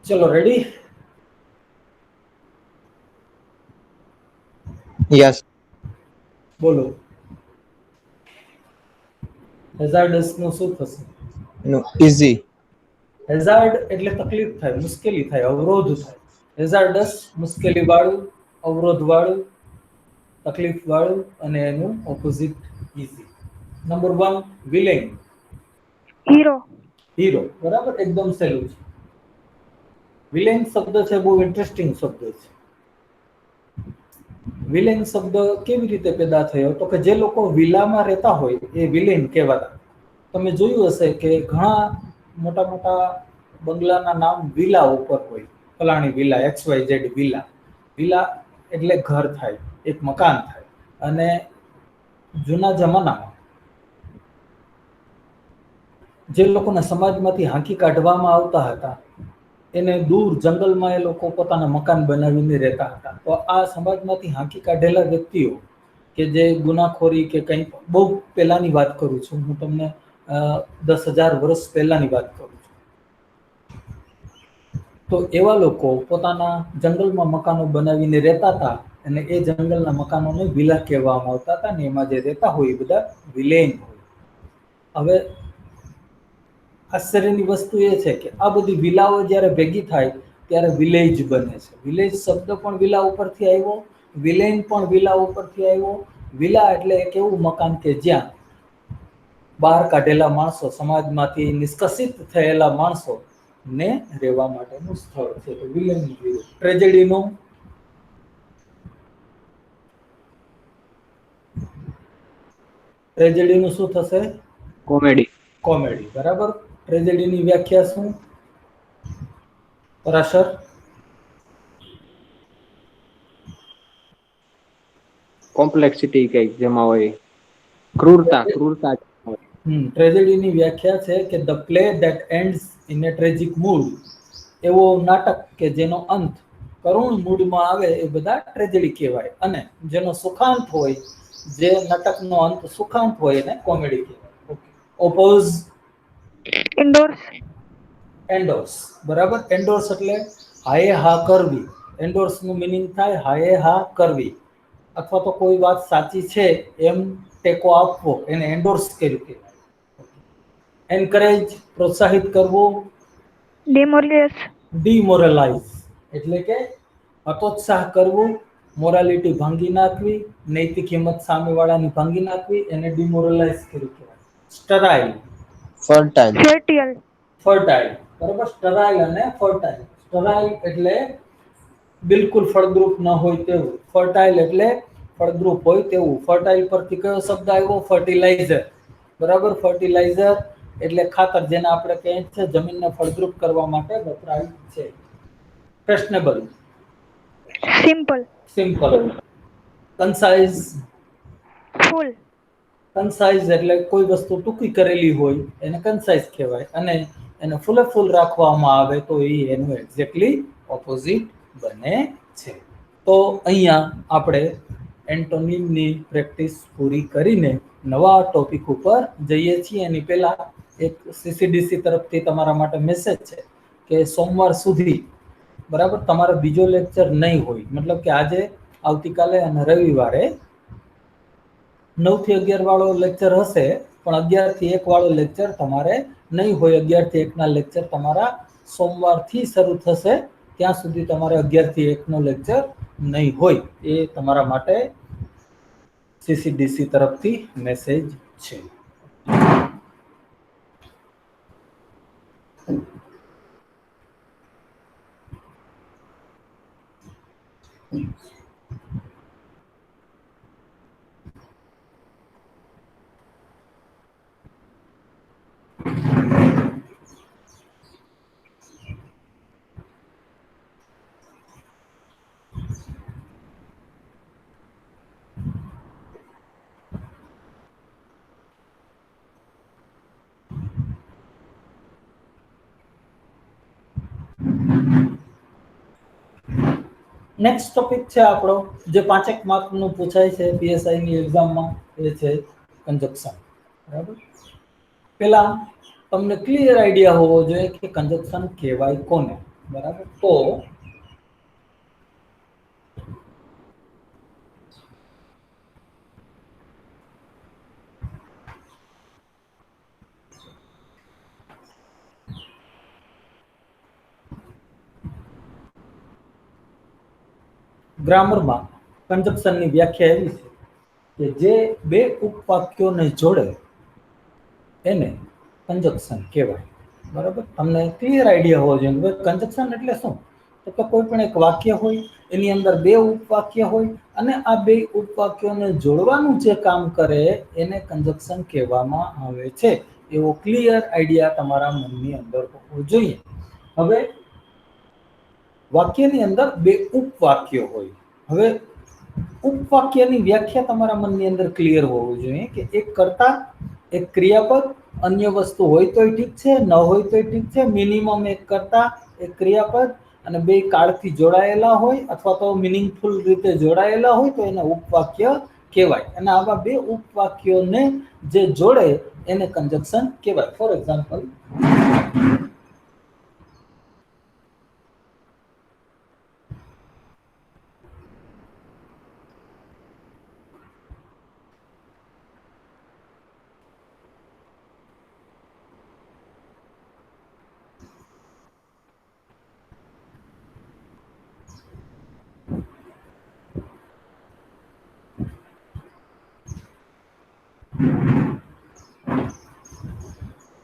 ચલો રેડી? યસ. બોલો. હેઝાર્ડસ નું શું થશે? નો ઇઝી. હેઝાર્ડ એટલે તકલીફ થાય, મુશ્કેલી થાય, અવરોધ થાય. હેઝાર્ડસ મુશ્કેલી વાળું, અવરોધ વાળું, તકલીફ વાળું, અને એનું opposite easy. Number 1 villain. Hero. Hero, બરાબર, એકદમ સહેલું છે. વિલેન શબ્દ છે બહુ ઇન્ટરેસ્ટિંગ શબ્દ છે. વિલેન શબ્દ કેવી રીતે પેદા થયો? તો કે જે લોકો વિલામાં રહેતા હોય એ વિલેન કહેવાતા. તમે જોયું હશે કે ઘણા મોટા મોટા બંગલાના નામ વિલા ઉપર હોય. ફલાણી વિલા, XYZ વિલા. વિલા એટલે ઘર થાય, એક મકાન થાય. અને જૂના જમાનામાં જે લોકોને સમાજમાંથી હાંકી કાઢવામાં આવતા હતા, એને દૂર જંગલમાં એ લોકો પોતાના મકાન બનાવીને રહેતા હતા. તો આ સમાજમાંથી હાંકી કાઢેલા વ્યક્તિઓ કે જે ગુનાખોરી કે કંઈ, બહુ પહેલાની વાત કરું છું હું તમને, 10,000 વર્ષ પહેલાની વાત કરું છું. તો એવા લોકો પોતાના જંગલમાં મકાનો બનાવીને રહેતા હતા, અને એ જંગલના મકાનોને વિલા કહેવામાં આવતા હતા, ને એમાં જે રહેતા હોય એ બધા વિલેન હોય. હવે આશ્ચર્યની વસ્તુ એ છે કે આ બધી વિલાઓ જ્યારે ભેગી થાય ત્યારે વિલેજ બને છે. વિલેજ શબ્દ પણ વિલા ઉપરથી આવ્યો, વિલેન પણ વિલા ઉપરથી આવ્યો. વિલા એટલે એક એવું મકાન કે જ્યાં બહાર કાઢેલા માણસો, સમાજમાંથી નિષ્કાસિત થયેલા માણસો ને રહેવા માટેનું સ્થળ છે. તો વિલેન. ટ્રેજેડીનું ટ્રેજેડીનું શું થશે? કોમેડી. કોમેડી, બરાબર. ટ્રેજેડીની વ્યાખ્યા શું? પરાશર? કોમ્પ્લેક્સિટી કઈક જેમાં હોય, ક્રૂરતા. ક્રૂરતા હોય. ટ્રેજેડીની વ્યાખ્યા છે કે the play that ends in a tragic mood. એવો નાટક કે જેનો અંત કરુણ મૂડમાં આવે એ બધા ટ્રેજેડી કહેવાય. અને જેનો સુખાંત હોય, જે નાટકનો અંત સુખાંત હોય, એને કોમેડી કહેવાય. ઓપોઝ? એન્ડોર્સ. એન્ડોર્સ, બરાબર. એન્ડોર્સ એટલે હાએ હા કરવી. એન્ડોર્સ નું મિનિંગ થાય હાએ હા કરવી, અથવા તો કોઈ વાત સાચી છે એમ ટેકો આપવો, એને એન્ડોર્સ કર્યું કહેવાય. એન્કરેજ, પ્રોત્સાહિત કરવું. ડિમોરલાઇઝ. ડિમોરલાઇઝ એટલે કે હતોત્સાહ કરવું, મોરાલિટી ભાંગી નાખવી, નૈતિક હિંમત સામેવાળાની ભાંગી નાખવી, એને ડિમોરલાઇઝ કર્યું કહેવાય. સ્ટરાઇલ. ફર્ટાઇલ. ફેર્ટિયલ. ફર્ટાઇલ, બરાબર. સ્ટરાઇલ અને ફર્ટાઇલ. સ્ટરાઇલ એટલે બિલકુલ ફળદ્રુપ ન હોય તેવું. ફર્ટાઇલ એટલે ફળદ્રુપ હોય તેવું. ફર્ટાઇલ પરથી કયો શબ્દ આવ્યો? ફર્ટિલાઇઝર, બરાબર. ફર્ટિલાઇઝર એટલે ખાતર, જેને આપણે કહીએ છીએ જમીનને ફળદ્રુપ કરવા માટે વપરાય છે. ફેશનેબલ. સિમ્પલ. સિમ્પલ. કન્સાઇઝ. ફૂલ. કન્સાઇઝ એટલે કોઈ વસ્તુ ટૂંકી કરેલી હોય એને કન્સાઇઝ કહેવાય, અને એને ફૂલે ફૂલ રાખવામાં આવે તો એ એનું એક્ઝેક્ટલી ઓપોઝિટ બને છે. તો અહીંયા આપણે એન્ટોનિમની પ્રેક્ટિસ પૂરી કરીને નવા ટોપિક ઉપર જઈએ છીએ. એની પહેલા એક CCDC તરફથી તમારા માટે મેસેજ છે કે સોમવાર સુધી, બરાબર, તમારે બીજો લેક્ચર નહીં હોય. મતલબ કે આજે, આવતીકાલે અને રવિવારે 9 થી 11 વાળો લેક્ચર હશે, પણ 11 થી 1 વાળો લેક્ચર તમારે નહીં હોય. 11 થી 1 ના લેક્ચર તમારા સોમવારથી શરૂ થશે, ત્યાં સુધી તમારે 11 થી 1 નો લેક્ચર નહીં હોય. એ તમારા માટે CCDC તરફથી મેસેજ છે. નેક્સ્ટ ટોપિક છે આપણો, જે 5 માર્કનું પૂછાય છે PSI ની એક્ઝામમાં, એ છે કંજક્શન. બરાબર. પહેલા તમને ક્લિયર આઈડિયા હોવો જોઈએ કે કંજક્શન કહેવાય કોને. બરાબર. તો ગ્રામરમાં કંજક્શનની વ્યાખ્યા એવી છે કે જે બે ઉપવાક્યોને જોડે એને કંજક્શન કહેવાય. બરાબર. તમને ક્લિયર આઈડિયા હોવો જોઈએ કંજક્શન એટલે શું. તો કે કોઈ પણ એક વાક્ય હોય, એની અંદર બે ઉપવાક્ય હોય અને આ બે ઉપવાક્યોને જોડવાનું જે કામ કરે એને કંજક્શન કહેવામાં આવે છે. એવો ક્લિયર આઈડિયા તમારા મનની અંદર હોવો જોઈએ. હવે વાક્યની અંદર બે ઉપવાક્યો હોય. હવે ઉપવાક્યની વ્યાખ્યા તમારા મનની અંદર ક્લિયર હોવું જોઈએ કે એક કર્તા, એક ક્રિયાપદ, અન્ય વસ્તુ હોય તોય ઠીક છે, ન હોય તોય ઠીક છે, મિનિમમ એક કર્તા, એક ક્રિયાપદ અને બે કાળથી જોડાયેલા હોય અથવા તો મિનિંગફુલ રીતે જોડાયેલા હોય તો એને ઉપવાક્ય કહેવાય. અને આવા બે ઉપવાક્યોને જે જોડે એને કંજક્શન કહેવાય. ફોર એક્ઝામ્પલ,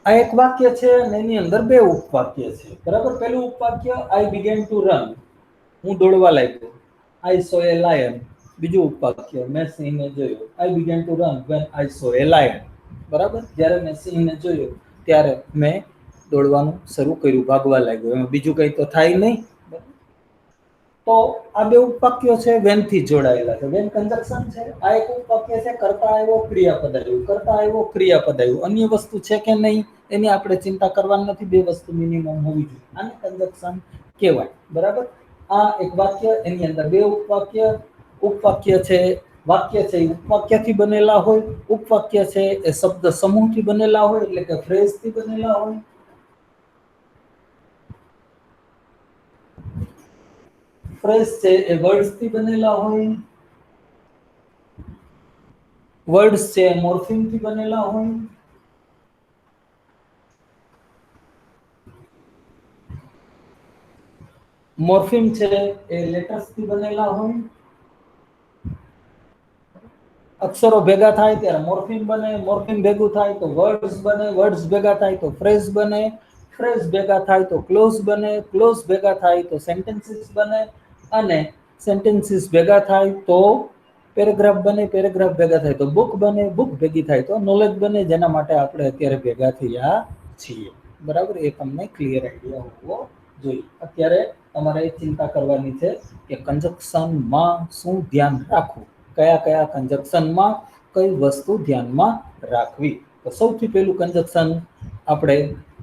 આ એક વાક્ય છે અને એની અંદર બે ઉપવાક્ય છે. બરાબર. પહેલું ઉપવાક્ય આઈ બિગેન ટુ રન, હું દોડવા લાગ્યો. I saw a lion. બીજું ઉપવાક્ય મેં સિંહને જોયો. I began to run when I saw a lion. બરાબર. જ્યારે મેં સિંહને જોયો ત્યારે મેં દોડવાનું શરૂ કર્યું, ભાગવા લાગ્યો. એમાં બીજું કંઈ તો થાય નહીં. તો આ બે ઉપવાક્યો છે વેન થી જોડાયેલા છે. વેન કંજક્શન છે. આ એક ઉપવાક્ય છે કર્તા આવ્યો, ક્રિયાપદ આવ્યું, કર્તા આવ્યો, ક્રિયાપદ આવ્યું. અન્ય વસ્તુ છે કે નહીં એની આપણે ચિંતા કરવાની નથી. બે વસ્તુ મિનિમમ હોવી જોઈએ. આને કંજક્શન કહેવાય. બરાબર. આ એક વાક્ય, એની અંદર બે ઉપવાક્ય. ઉપવાક્ય છે, વાક્ય છે એ ઉપવાક્યથી બનેલા હોય. ઉપવાક્ય છે એ શબ્દ સમૂહથી બનેલા હોય, એટલે કે ફ્રેઝથી બનેલા હોય. ફ્રેઝ છે એ વર્ડ્સ થી બનેલા હોય. વર્ડ્સ છે મોર્ફિમ થી બનેલા હોય. મોર્ફિમ છે એ લેટર્સ થી બનેલા હોય. અક્ષરો ભેગા થાય ત્યારે મોર્ફિમ બને, મોર્ફિમ ભેગું થાય તો વર્ડ્સ બને, વર્ડ્સ ભેગા થાય તો ફ્રેઝ બને, ફ્રેઝ ભેગા થાય તો ક્લોઝ બને, ક્લોઝ ભેગા થાય તો સેન્ટેન્સીસ બને અને સેન્ટેન્સીસ ભેગા થાય તો પેરેગ્રાફ બને, પેરેગ્રાફ ભેગા થાય તો બુક બને, બુક ભેગી થાય તો નોલેજ બને, જેના માટે આપણે અત્યારે ભેગા થયા છીએ. બરાબર. એ તમને ક્લિયર આઈડિયા હોવો જોઈએ. અત્યારે તમારે એ ચિંતા કરવાની છે કે કંજક્શનમાં શું ધ્યાન રાખવું, કયા કયા કંજક્શનમાં કઈ વસ્તુ ધ્યાનમાં રાખવી. તો સૌથી પહેલું કંજક્શન આપણે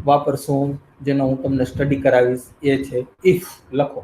વાપરશું, જેનો હું તમને સ્ટડી કરાવીશ, એ છે ઇફ. લખો.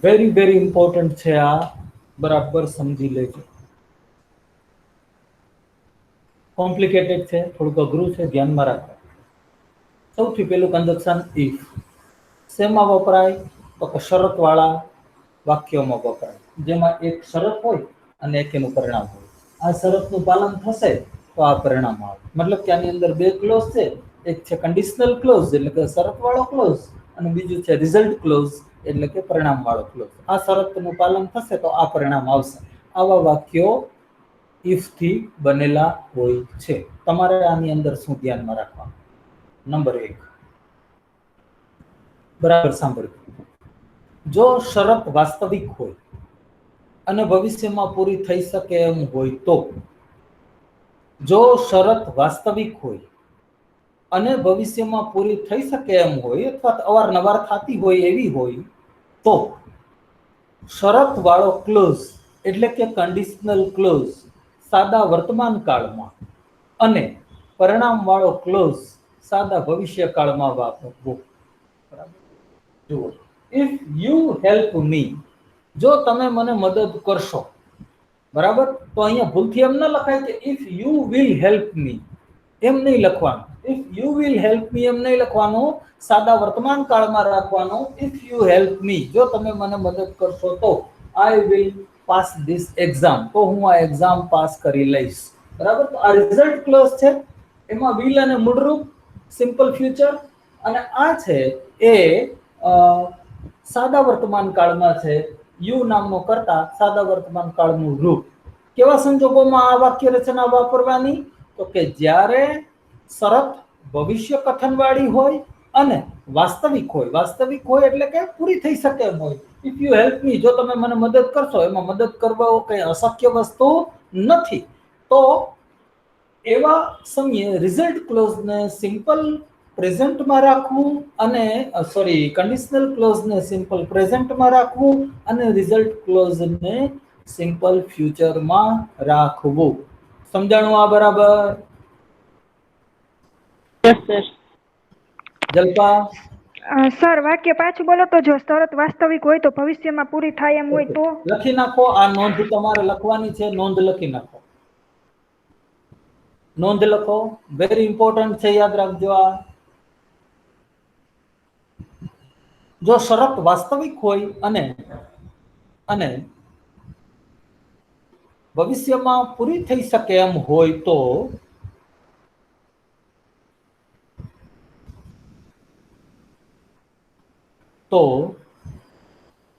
વેરી ઇમ્પોર્ટન્ટ છે આ, બરાબર સમજી લેજો. કોમ્પ્લિકેટેડ છે, થોડુંક અઘરું છે, ધ્યાનમાં રાખો. સૌથી પહેલું કંજક્શન ઇફ શેમાં વપરાય? તો કે શરત વાળા વાક્યોમાં વપરાય, જેમાં એક શરત હોય અને એક એનું પરિણામ હોય. આ શરતનું પાલન થશે તો આ પરિણામ આવે. મતલબ કે આની અંદર બે ક્લોઝ છે, એક છે કન્ડિશનલ ક્લોઝ એટલે કે શરત વાળો ક્લોઝ, અને બીજું છે રિઝલ્ટ ક્લોઝ એટલે કે પરિણામ વાળો ક્લોઝ. આ શરતનું પાલન થશે તો આ પરિણામ આવશે. આવા વાક્યો ઇફ થી બનેલા હોય છે. તમારે આની અંદર શું ધ્યાનમાં રાખવાનું? નંબર 1, બરાબર સાંભળજો. જો શરત વાસ્તવિક હોય અને ભવિષ્યમાં પૂરી થઈ શકે એમ હોય તો, જો શરત વાસ્તવિક હોય અને ભવિષ્યમાં પૂરી થઈ શકે એમ હોય અથવા અવારનવાર થતી હોય એવી હોય તો શરત વાળો ક્લોઝ એટલે કે કન્ડિશનલ ક્લોઝ સાદા વર્તમાન કાળમાં અને પરિણામ વાળો ક્લોઝ સાદા ભવિષ્ય કાળમાં વાપરવો. બરાબર? જુઓ, ઇફ યુ હેલ્પ મી, જો તમે મને મદદ કરશો, બરાબર? તો અહીંયા ભૂલથી એમ ન લખાય કે if you will help me, એમ નહીં લખવાનું. If you will help me એમ નહીં લખવાનું, સાદા વર્તમાન કાળમાં રાખવાનું. ઇફ યુ હેલ્પ મી, જો તમે મને મદદ કરશો તો I will pass this exam, તો હું આ એક્ઝામ પાસ કરી લઈશ. બરાબર? તો આ રિઝલ્ટ ક્લોઝ છે, એમાં વિલ અને મૂળરૂપ સિમ્પલ ફ્યુચર, અને આ છે એ સાદા વર્તમાન કાળમાં છે, યુ નામનો કરતા સાદા વર્તમાન કાળનું રૂપ. કેવા સંજોગોમાં આ વાક્ય રચના વાપરવાની? તો કે જ્યારે શરત ભવિષ્ય કથનવાળી હોય અને વાસ્તવિક હોય. વાસ્તવિક હોય એટલે કે પૂરી થઈ શકે એમ હોય. ઇફ યુ હેલ્પ મી, જો તમે મને મદદ કરશો, એમાં મદદ કરવા કઈ અશક્ય વસ્તુ નથી. તો એવા સમયે રિઝલ્ટ ક્લોઝને સિમ્પલ પ્રેઝન્ટમાં રાખવું અને કન્ડિશનલ ક્લોઝને સિમ્પલ પ્રેઝન્ટમાં રાખવું અને રિઝલ્ટ ક્લોઝને સિમ્પલ ફ્યુચરમાં રાખવું. સમજાણું આ બરાબર? Yes sir. જલ્પા? સર વાક્ય પાછું બોલો તો. જો શરત વાસ્તવિક હોય તો ભવિષ્યમાં પૂરી થાય એમ હોય તો? લખી નાખો. આ નોંધ તમારે લખવાની છે, નોંધ લખી નાખો. નોંધ લખો, વેરી ઇમ્પોર્ટન્ટ છે, યાદ રાખજો. આ જો શરત વાસ્તવિક હોય અને ભવિષ્યમાં પૂરી થઈ શકે એમ હોય તો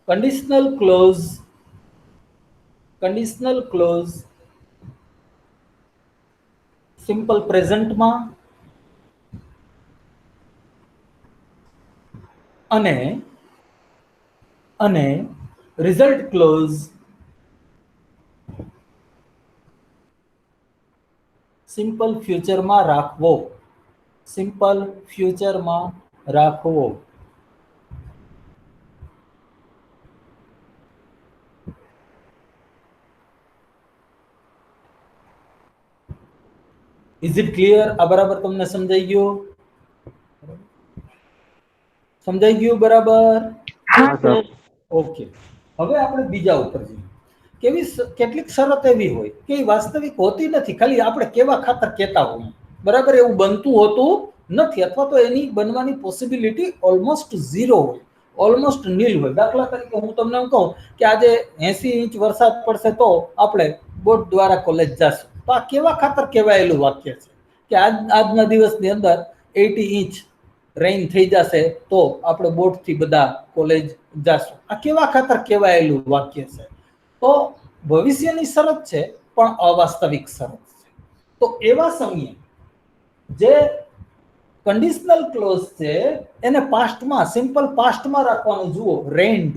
કન્ડિશનલ ક્લોઝ સિમ્પલ પ્રેઝન્ટમાં અને રિઝલ્ટ ક્લોઝ સિમ્પલ ફ્યુચરમાં રાખવો. સિમ્પલ ફ્યુચરમાં રાખવો. Is it clear? આ બરાબર તમને સમજાઈ ગયું? સમજાઈ ગયું બરાબર? હા સર. ઓકે, હવે આપણે બીજા ઉપર જઈએ. કેટલીક શરત એવી હોય કે વાસ્તવિક હોતી નથી, ખાલી આપણે કેવા ખાતર કહેતા હોઈએ. બરાબર? એવું બનતું હોતું નથી, અથવા તો એની બનવાની પોસિબિલિટી ઓલમોસ્ટ ઝીરો હોય, ઓલમોસ્ટ નીલ હોય. દાખલા તરીકે હું તમને એમ કહું કે આજે 80 ઇંચ વરસાદ પડશે તો આપણે બોટ દ્વારા કોલેજ જશું, તો આ કેવા ખાતર કહેવાયેલું વાક્ય છે કે આજના દિવસની અંદર 80 ઇંચ રેઇન થઈ જશે તો આપણે બોટથી બધા કોલેજ જશું. આ કેવા ખાતર કહેવાયેલું વાક્ય છે. તો ભવિષ્યની શરત છે પણ અવાસ્તવિક શરત છે. તો એવા સમયે જે કન્ડિશનલ ક્લોઝ છે એને પાસ્ટમાં, સિમ્પલ પાસ્ટમાં રાખવાનું. જુઓ, રેન્ડ,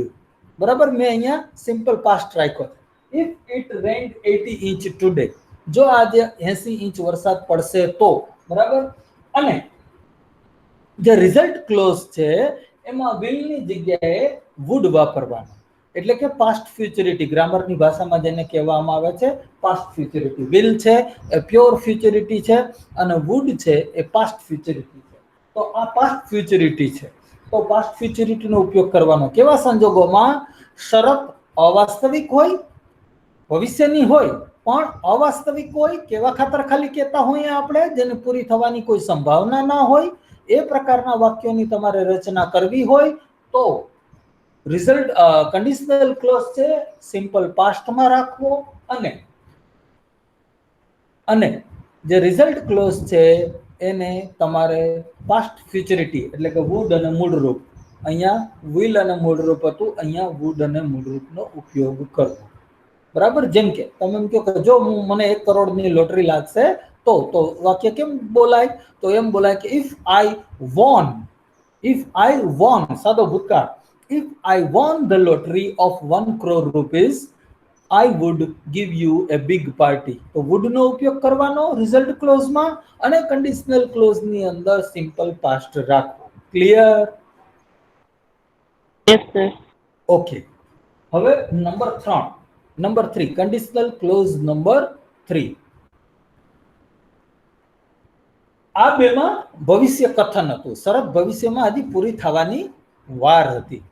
બરાબર? મેં અહીંયા સિમ્પલ પાસ્ટ રાખ્યો છે. ઇફ ઇટ રેન્ડ 80 ઇંચ ટુડે, જો આજે 80 ઇંચ વરસાદ પડશે તો, બરાબર? અને જે રિઝલ્ટ ક્લોઝ છે એમાં વિલની જગ્યાએ વુડ વાપરવાનું, એટલે કે પાસ્ટ ફ્યુચરિટી. ગ્રામરની ભાષામાં જેને કહેવામાં આવે છે પાસ્ટ ફ્યુચરિટી. વિલ છે એ પ્યોર ફ્યુચરિટી છે અને વુડ છે એ પાસ્ટ ફ્યુચરિટી છે. તો આ પાસ્ટ ફ્યુચરિટી છે. તો પાસ્ટ ફ્યુચરિટીનો ઉપયોગ કરવાનો. કેવા સંજોગોમાં? શરત અવાસ્તવિક હોય, ભવિષ્યની હોય પણ અવાસ્તવિક હોય, કેવા ખાતર ખાલી કહેતા હોઈએ આપણે, જેને પૂરી થવાની કોઈ સંભાવના ના હોય, એ પ્રકારના વાક્યોની તમારે રચના કરવી હોય તો રિઝલ્ટ કન્ડિશનલ ક્લોઝ છે સિમ્પલ પાસ્ટમાં રાખવો, અને જે રિઝલ્ટ ક્લોઝ છે એને તમારે પાસ્ટ ફ્યુચરિટી એટલે કે વુડ અને મૂળરૂપ, અહીંયા વિલ અને મૂળરૂપ હતું, અહીંયા વુડ અને મૂળરૂપનો ઉપયોગ કરવો. બરાબર? જેમ કે તમે એમ કહો કે જો મને 1 કરોડની લોટરી લાગશે તો વાક્ય કેમ બોલાય? તો એમ બોલાય કે ઇફ આઈ વોન, સાદો ભૂતકાળ, if I won the lottery of 1 crore rupees I would give you a big party. તો would નો ઉપયોગ કરવાનો રિઝલ્ટ ક્લોઝમાં, અને કન્ડિશનલ ક્લોઝની અંદર સિમ્પલ પાસ્ટ રાખવો. ક્લિયર? Yes sir. ઓકે. હવે નંબર 3 કન્ડિશનલ ક્લોઝ નંબર 3. આ બેમાં ભવિષ્ય કથન હતું. શરત ભવિષ્યમાં હજી પૂરી થવાની વાર હતી.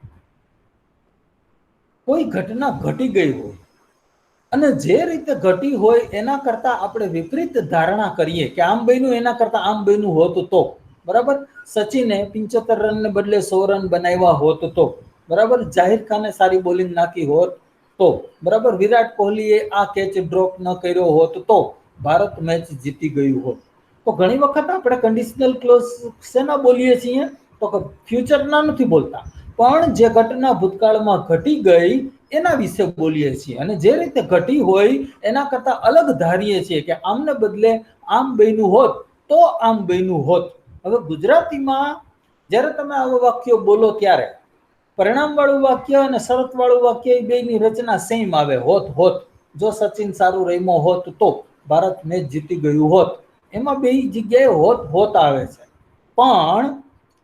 કોઈ ઘટના ઘટી ગઈ હોય અને જે રીતે ઘટી હોય એના કરતા આપણે વિપરીત ધારણા કરીએ કે આમ બન્યું, એના કરતા આમ બન્યું હોત તો, બરાબર? સચિને 75 રનને બદલે 100 રન બનાવ્યા હોત તો, બરાબર? જાહિર ખાને સારી બોલિંગ નાખી હોત તો, બરાબર? વિરાટ કોહલીએ આ કેચ ડ્રોપ ન કર્યો હોત તો ભારત મેચ જીતી ગયું હોત. તો ઘણી વખત આપણે કન્ડિશનલ ક્લોઝ શેના બોલીએ છીએ? તો કે ફ્યુચરના નથી બોલતા, પણ જે ઘટના ભૂતકાળમાં ઘટી ગઈ એના વિશે બોલીએ છીએ, અને જે રીતે ઘટી હોય એના કરતા અલગ ધારીએ છીએ કે આમને બદલે આમ બન્યું હોત તો આમ બન્યું હોત. હવે ગુજરાતીમાં જ્યારે તમે આવા વાક્યો બોલો ત્યારે પરિણામવાળું વાક્ય અને શરતવાળું વાક્ય એ બેની રચના સેમ આવે. હોત. જો સચિન સારું રમ્યો હોત તો ભારત મેચ જીતી ગયું હોત. એમાં બે જગ્યાએ હોત આવે છે. પણ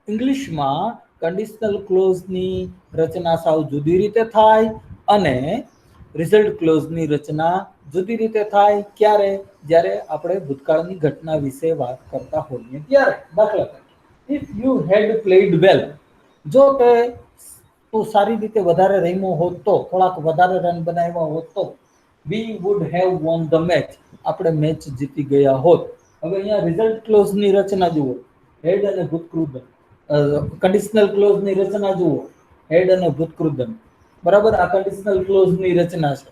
ઇંગ્લિશમાં કન્ડિશનલ ક્લોઝની રચના સાવ જુદી રીતે થાય અને રિઝલ્ટ ક્લોઝની રચના જુદી રીતે થાય. ક્યારે? જ્યારે આપણે ભૂતકાળની ઘટના વિશે વાત કરતા હોઈએ ત્યારે. દાખલા તરીકે ઇફ યુ હેડ પ્લેડ વેલ, જો તું સારી રીતે વધારે રમ્યો હોત તો, થોડાક વધારે રન બનાવ્યા હોત તો, વી would have won the match, આપણે મેચ જીતી ગયા હોત. હવે અહીંયા રિઝલ્ટ ક્લોઝની રચના જુઓ, હેડ અને ભૂતકૃદન. કન્ડિશનલ ક્લોઝની રચના જુઓ, હેડ અને ભૂતકૃદન. બરાબર? આ કન્ડિશનલ ક્લોઝની રચના છે,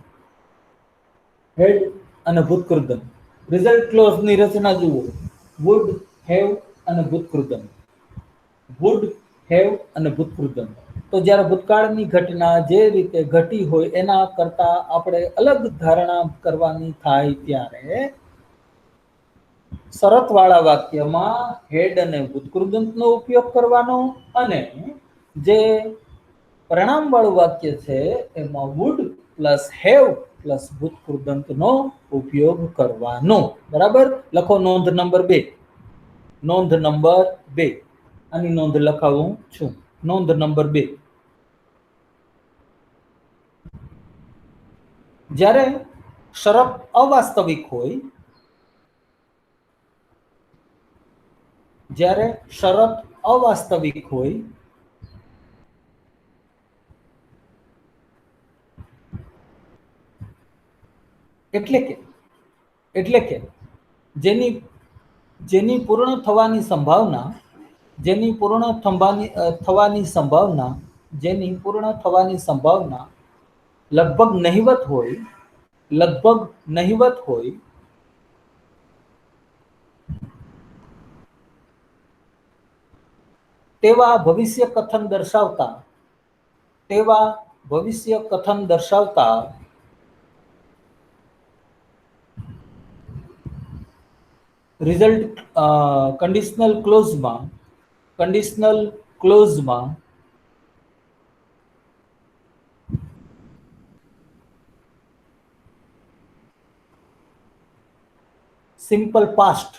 હેડ અને ભૂતકૃદન. રિઝલ્ટ ક્લોઝની રચના જુઓ, વુડ હેવ અને ભૂતકૃદન, વુડ હેવ અને ભૂતકૃદન. તો જ્યારે ભૂતકાળની ઘટના જે રીતે ઘટી હોય એના કરતા આપણે અલગ ધારણા કરવાની થાય ત્યારે શરતવાળા વાક્યમાં હેડ અને ભૂતકૃદંતનો ઉપયોગ કરવાનો, અને જે પરિણામવાળું વાક્ય છે એમાં વુડ પ્લસ હેવ પ્લસ ભૂતકૃદંતનો ઉપયોગ કરવાનો. બરાબર? લખો નોંધ નંબર 2. નોંધ નંબર 2. આની નોંધ લખાવું છું. નોંધ નંબર 2. જ્યારે શરત અવાસ્તવિક હોય, જ્યારે શરત અવાસ્તવિક હોય એટલે કે જેની પૂર્ણ થવાની સંભાવના લગભગ નહિવત હોય તેવા ભવિષ્ય કથન દર્શાવતા રિઝલ્ટ કન્ડિશનલ ક્લોઝમાં સિમ્પલ પાસ્ટ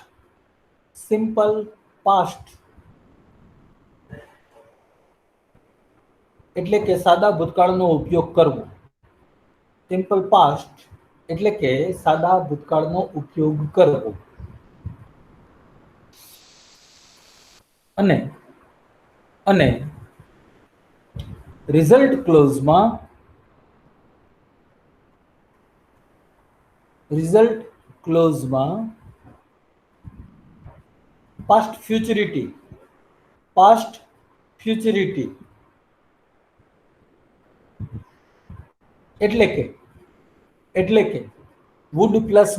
એટલે કે સાદા ભૂતકાળનો ઉપયોગ કરવો. સિમ્પલ પાસ્ટ એટલે કે સાદા ભૂતકાળનો ઉપયોગ કરવો. અને રિઝલ્ટ ક્લોઝમાં પાસ્ટ ફ્યુચરિટી એટલે કે વુડ પ્લસ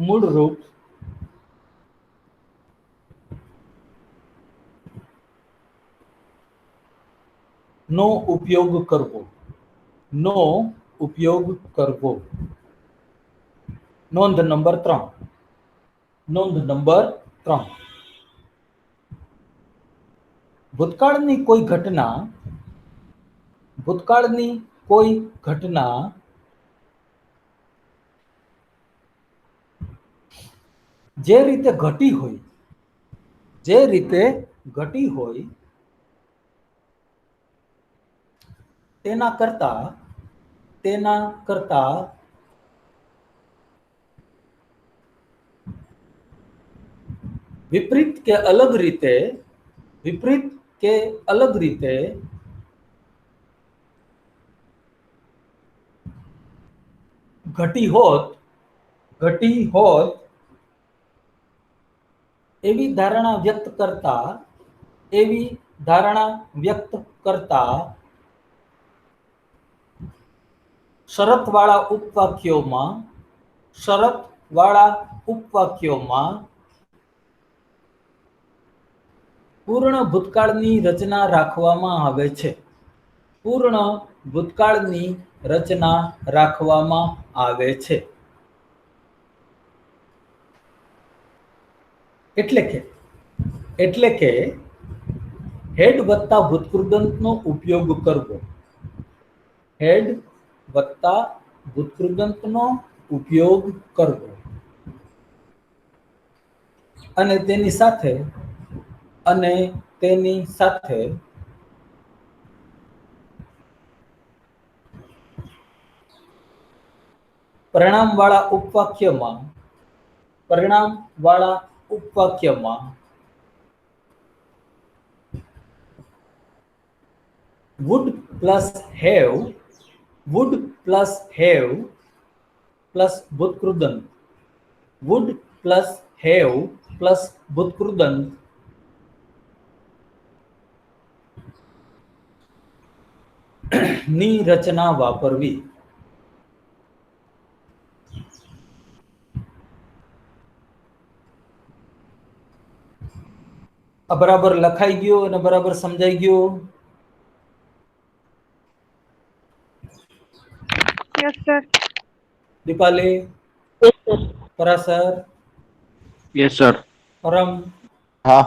મૂળરૂપ નો ઉપયોગ કરવો. નોંધ નંબર 3. ભૂતકાળની કોઈ ઘટના જે રીતે ઘટી હોય તેના કરતા વિપરીત કે અલગ રીતે ઘટી હોત એવી ધારણા વ્યક્ત કરતા શરતવાળા ઉપવાક્યોમાં પૂર્ણ ભૂતકાળની રચના રાખવામાં આવે છે. એટલે કે હેડ વત્તા ભૂતકૃદંતનો ઉપયોગ કરવો અને તેની સાથે પરિણામવાળા ઉપવાક્યમાં would plus have plus ભૂતકૃદંત ની રચના વાપરવી. આ બરાબર લખાઈ ગયો અને બરાબર સમજાઈ ગયો? Yes sir. Deepali? Yes, sir. Parashar? Yes sir. Param? હા.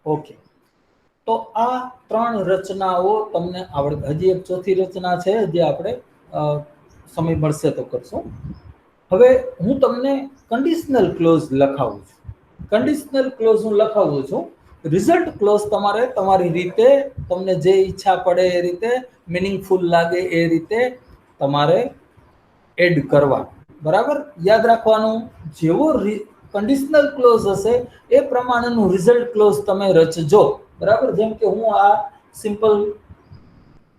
ઓકે. તો આ 3 રચનાઓ તમને આવડે. હજી એક ચોથી રચના છે જે આપણે સમય મળશે તો કરશું. હવે હું તમને કન્ડિશનલ ક્લોઝ લખાવું છું. રિઝલ્ટ ક્લોઝ તમારે તમારી રીતે, તમને જે ઈચ્છા પડે એ રીતે, મિનિંગફુલ લાગે એ રીતે તમારે એડ કરવા. બરાબર? યાદ રાખવાનું, જેવો કન્ડિશનલ ક્લોઝ હશે એ પ્રમાણેનું રિઝલ્ટ ક્લોઝ તમે રચજો. બરાબર? જેમ કે હું આ સિમ્પલ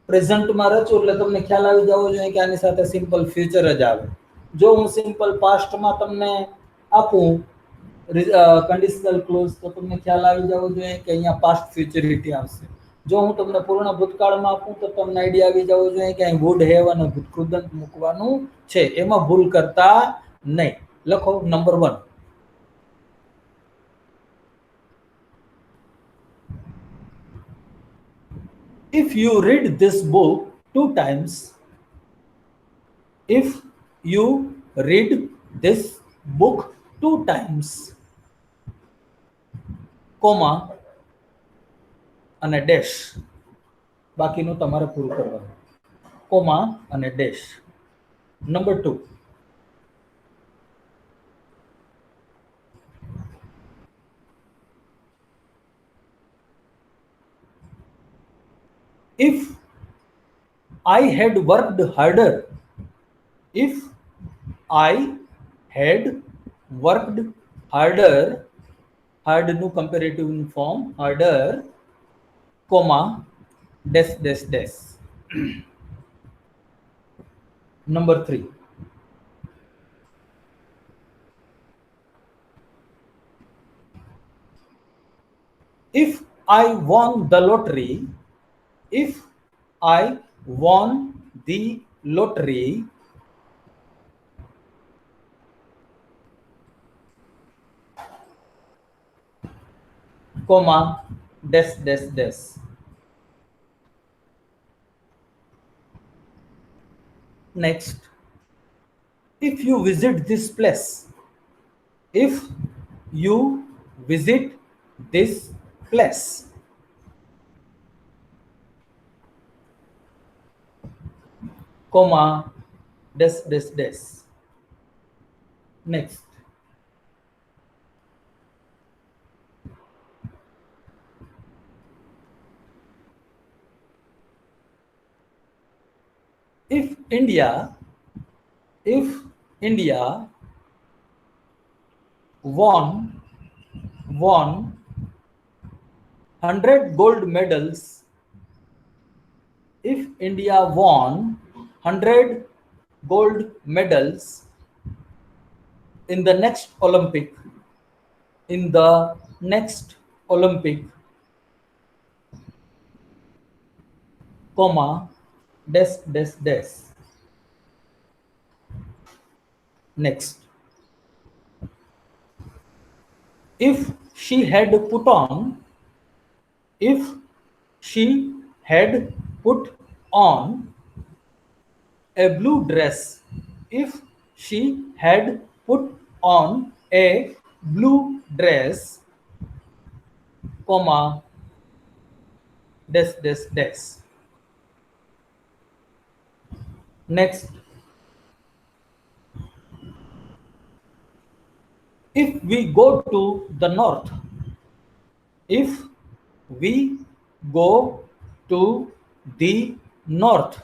પ્રેઝન્ટમાં રચું એટલે તમને ખ્યાલ આવી જવો જોઈએ કે આની સાથે સિમ્પલ ફ્યુચર જ આવે. જો હું સિમ્પલ પાસ્ટમાં તમને આપું કન્ડિશનલ ક્લોઝ તો તમને ખ્યાલ આવી જવો જોઈએ કે અહીંયા પાસ્ટ ફ્યુચરિટી આવશે. જો હું તમને પૂર્ણ ભૂતકાળમાં આપું તો તમને આઈડિયા આવી જવો જોઈએ કે અહીં વુડ હેવ અને ભૂતકૃદંત મૂકવાનું છે. એમાં ભૂલ કરતા નહીં. લખો number 1. If you read this book 2 times, comma અને ડેશ, બાકીનું તમારે પૂરું કરવાનું. કોમા અને dash. Number 2. If I had worked harder, hard નું comparative form harder, comma dash dash dash. Number 3. If I won the lottery, if I won the lottery, comma dash dash dash. Next, if you visit this place, if you visit this place, comma dash dash dash. Next, if India won 100 gold medals, if India won 100 gold medals in the next Olympic, comma dash dash dash. Next, if she had put on a blue dress, if she had put on a blue dress, comma dash dash dash. Next, if we go to the north, if we go to the north,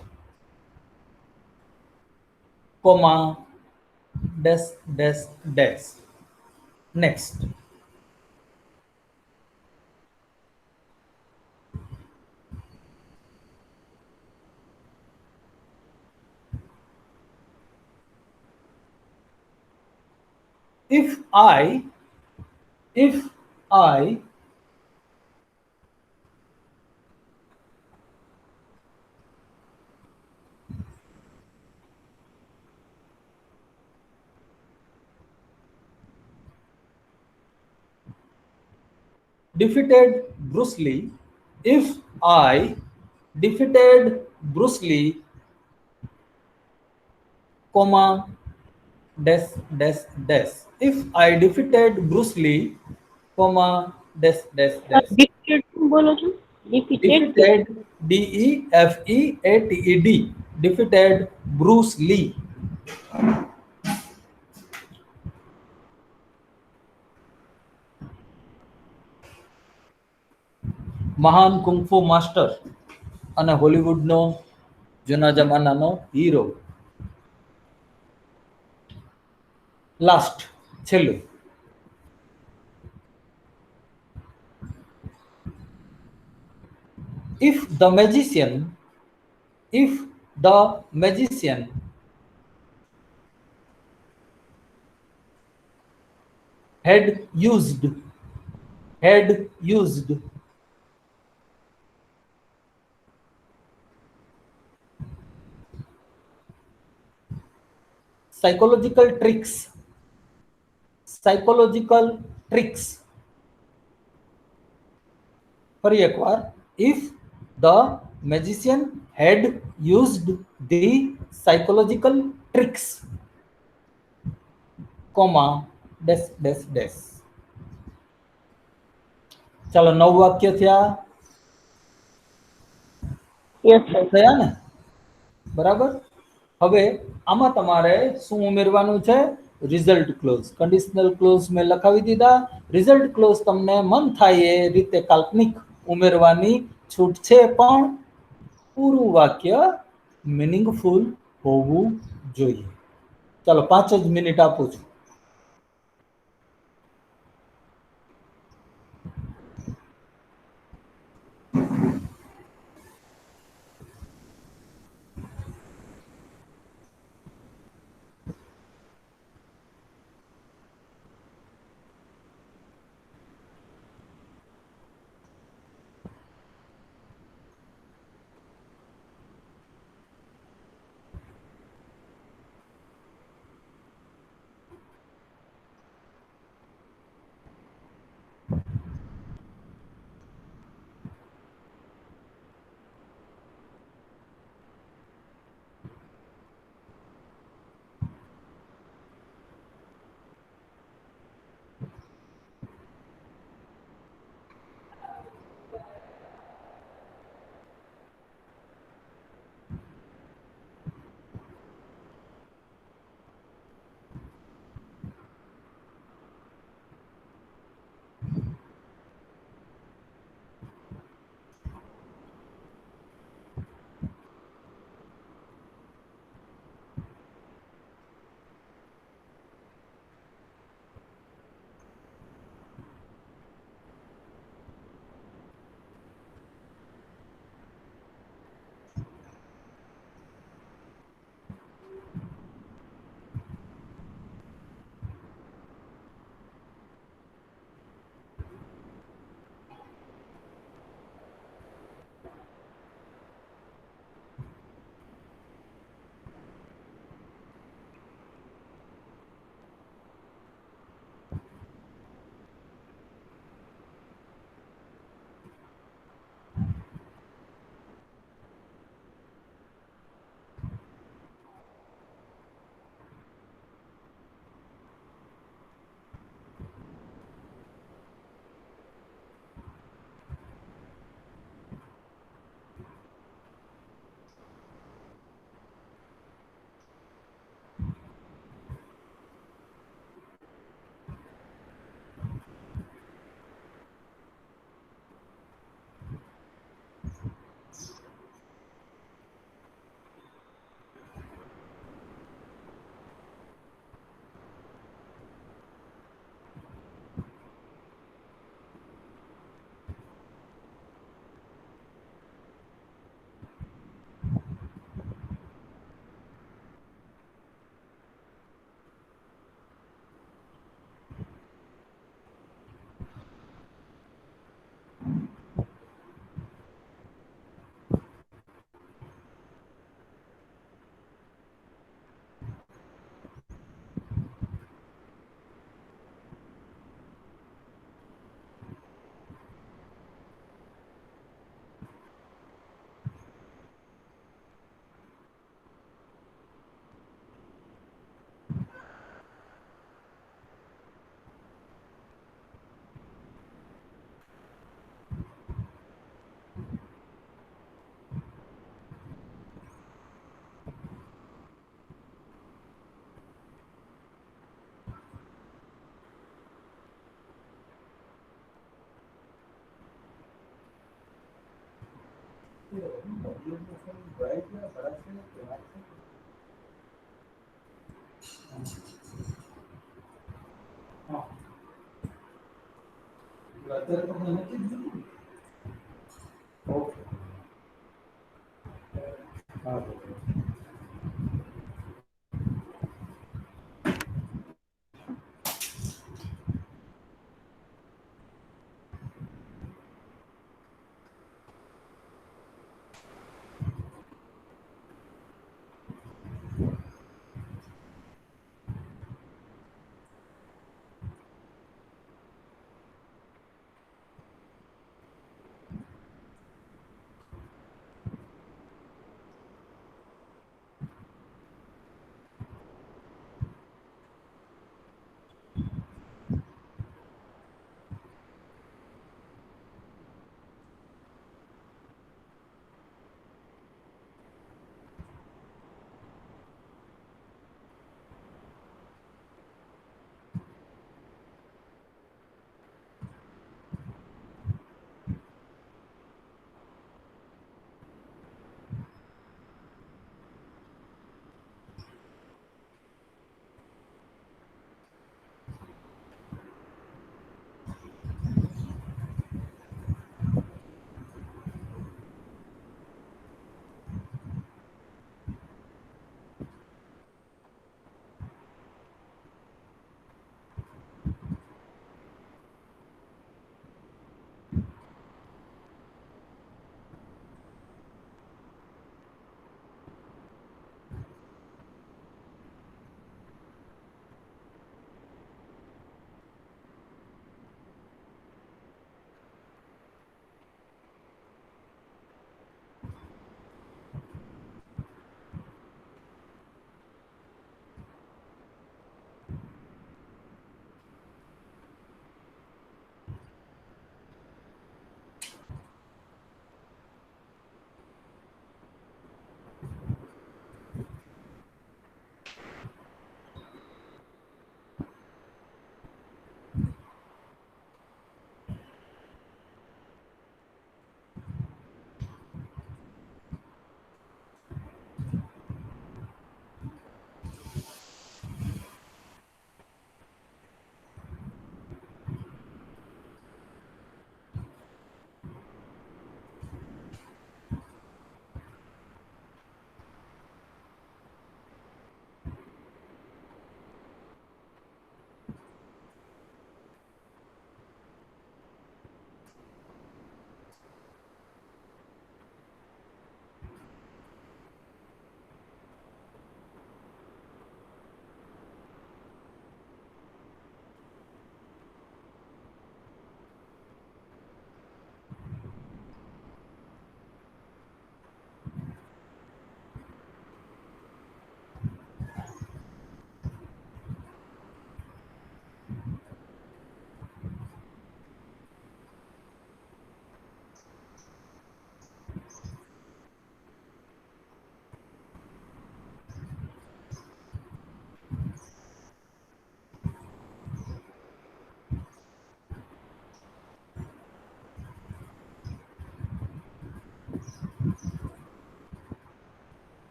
comma dash dash dash. Next, if I defeated Bruce Lee, if I defeated Bruce Lee, comma dash dash dash. If I defeated Bruce Lee, comma dash dash dash. Defeated શું બોલો છો? Defeated. Defeated, DEFEATED, defeated Bruce Lee. મહાન કુંફુ master અને હોલિવૂડનો જૂના જમાનાનો hero. Last, છેલ્લું. If the magician had used psychological tricks, ફરી એકવાર, if the magician had used the psychological tricks, comma dash dash dash. ચાલો 9 વાક્ય થયા. Yes, sir. થયા ને? બરાબર. હવે આમાં તમારે શું ઉમેરવાનું છે? Result close. કંડિશનલ ક્લોઝ મેં લખાવી દીધા. રિઝલ્ટ ક્લોઝ તમને મન થાય એ રીતે કાલ્પનિક ઉમેરવાની છૂટ છે, પણ પૂરું વાક્ય મીનિંગફુલ હોવું જોઈએ. ચાલો 5 જ મિનિટ આપું છું. ઓકે. હા.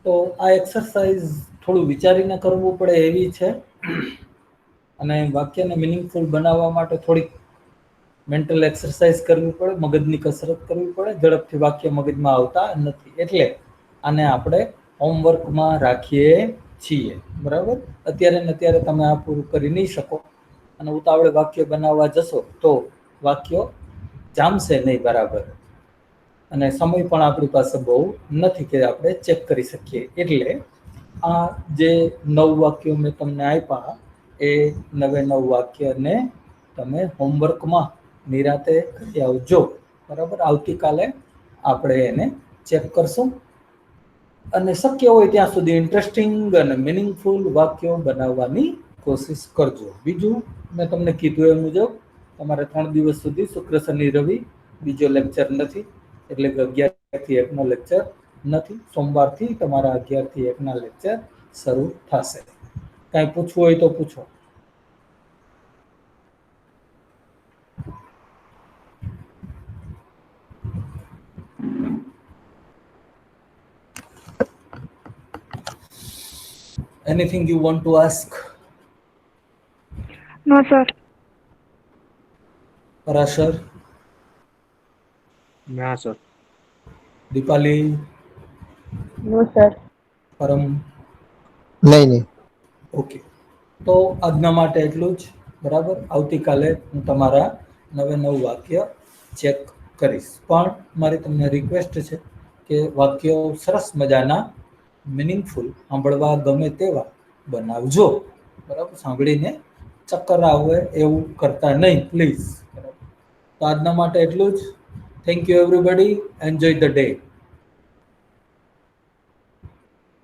તો આ એક્સરસાઇઝ થોડું વિચારીને કરવું પડે એવી છે, અને વાક્યને મિનિંગફુલ બનાવવા માટે થોડીક મેન્ટલ એક્સરસાઇઝ કરવી પડે, મગજની કસરત કરવી પડે. ઝડપથી વાક્ય મગજમાં આવતા નથી, એટલે આને આપણે હોમવર્કમાં રાખીએ છીએ. બરાબર. અત્યારે ને અત્યારે તમે આ પૂરું કરી નહીં શકો, અને ઉતાવળે વાક્ય બનાવવા જશો તો વાક્યો જામશે નહીં બરાબર, અને સમય પણ આપણી પાસે બહુ નથી કે આપણે ચેક કરી શકીએ. એટલે આ જે 9 વાક્યો મેં તમને આપ્યા, એ 9 વાક્યને તમે હોમવર્કમાં નિરાતે કરી આવજો. બરાબર. આવતીકાલે આપણે એને ચેક કરશું, અને શક્ય હોય ત્યાં સુધી ઇન્ટરેસ્ટિંગ અને મિનિંગફુલ વાક્યો બનાવવાની કોશિશ કરજો. બીજું મેં તમને કીધું એ મુજબ તમારે 3 દિવસ સુધી શુક્ર શનિ રવિ બીજો લેક્ચર નથી, એટલે કે 11 થી 1 નો લેક્ચર નથી. સોમવારથી તમારા 11 થી 1 ના લેક્ચર શરૂ થશે. કાંઈ પૂછવું હોય તો પૂછો. Anything you want to ask? No, sir. Parashar, ના સર. Dipali, નો સર. Param. નહીં. ઓકે, તો આજના માટે એટલું જ. બરાબર, આવતીકાલે હું તમારા 9 વાક્ય ચેક કરીશ. પણ મારી તમને રિક્વેસ્ટ છે કે વાક્યો સરસ મજાના મિનિંગફુલ, સાંભળવા ગમે તેવા બનાવજો. બરાબર, સાંભળીને ચક્કર આવે એવું કરતા નહીં, પ્લીઝ. તો આજના માટે એટલું જ. Thank you everybody. Enjoy the day.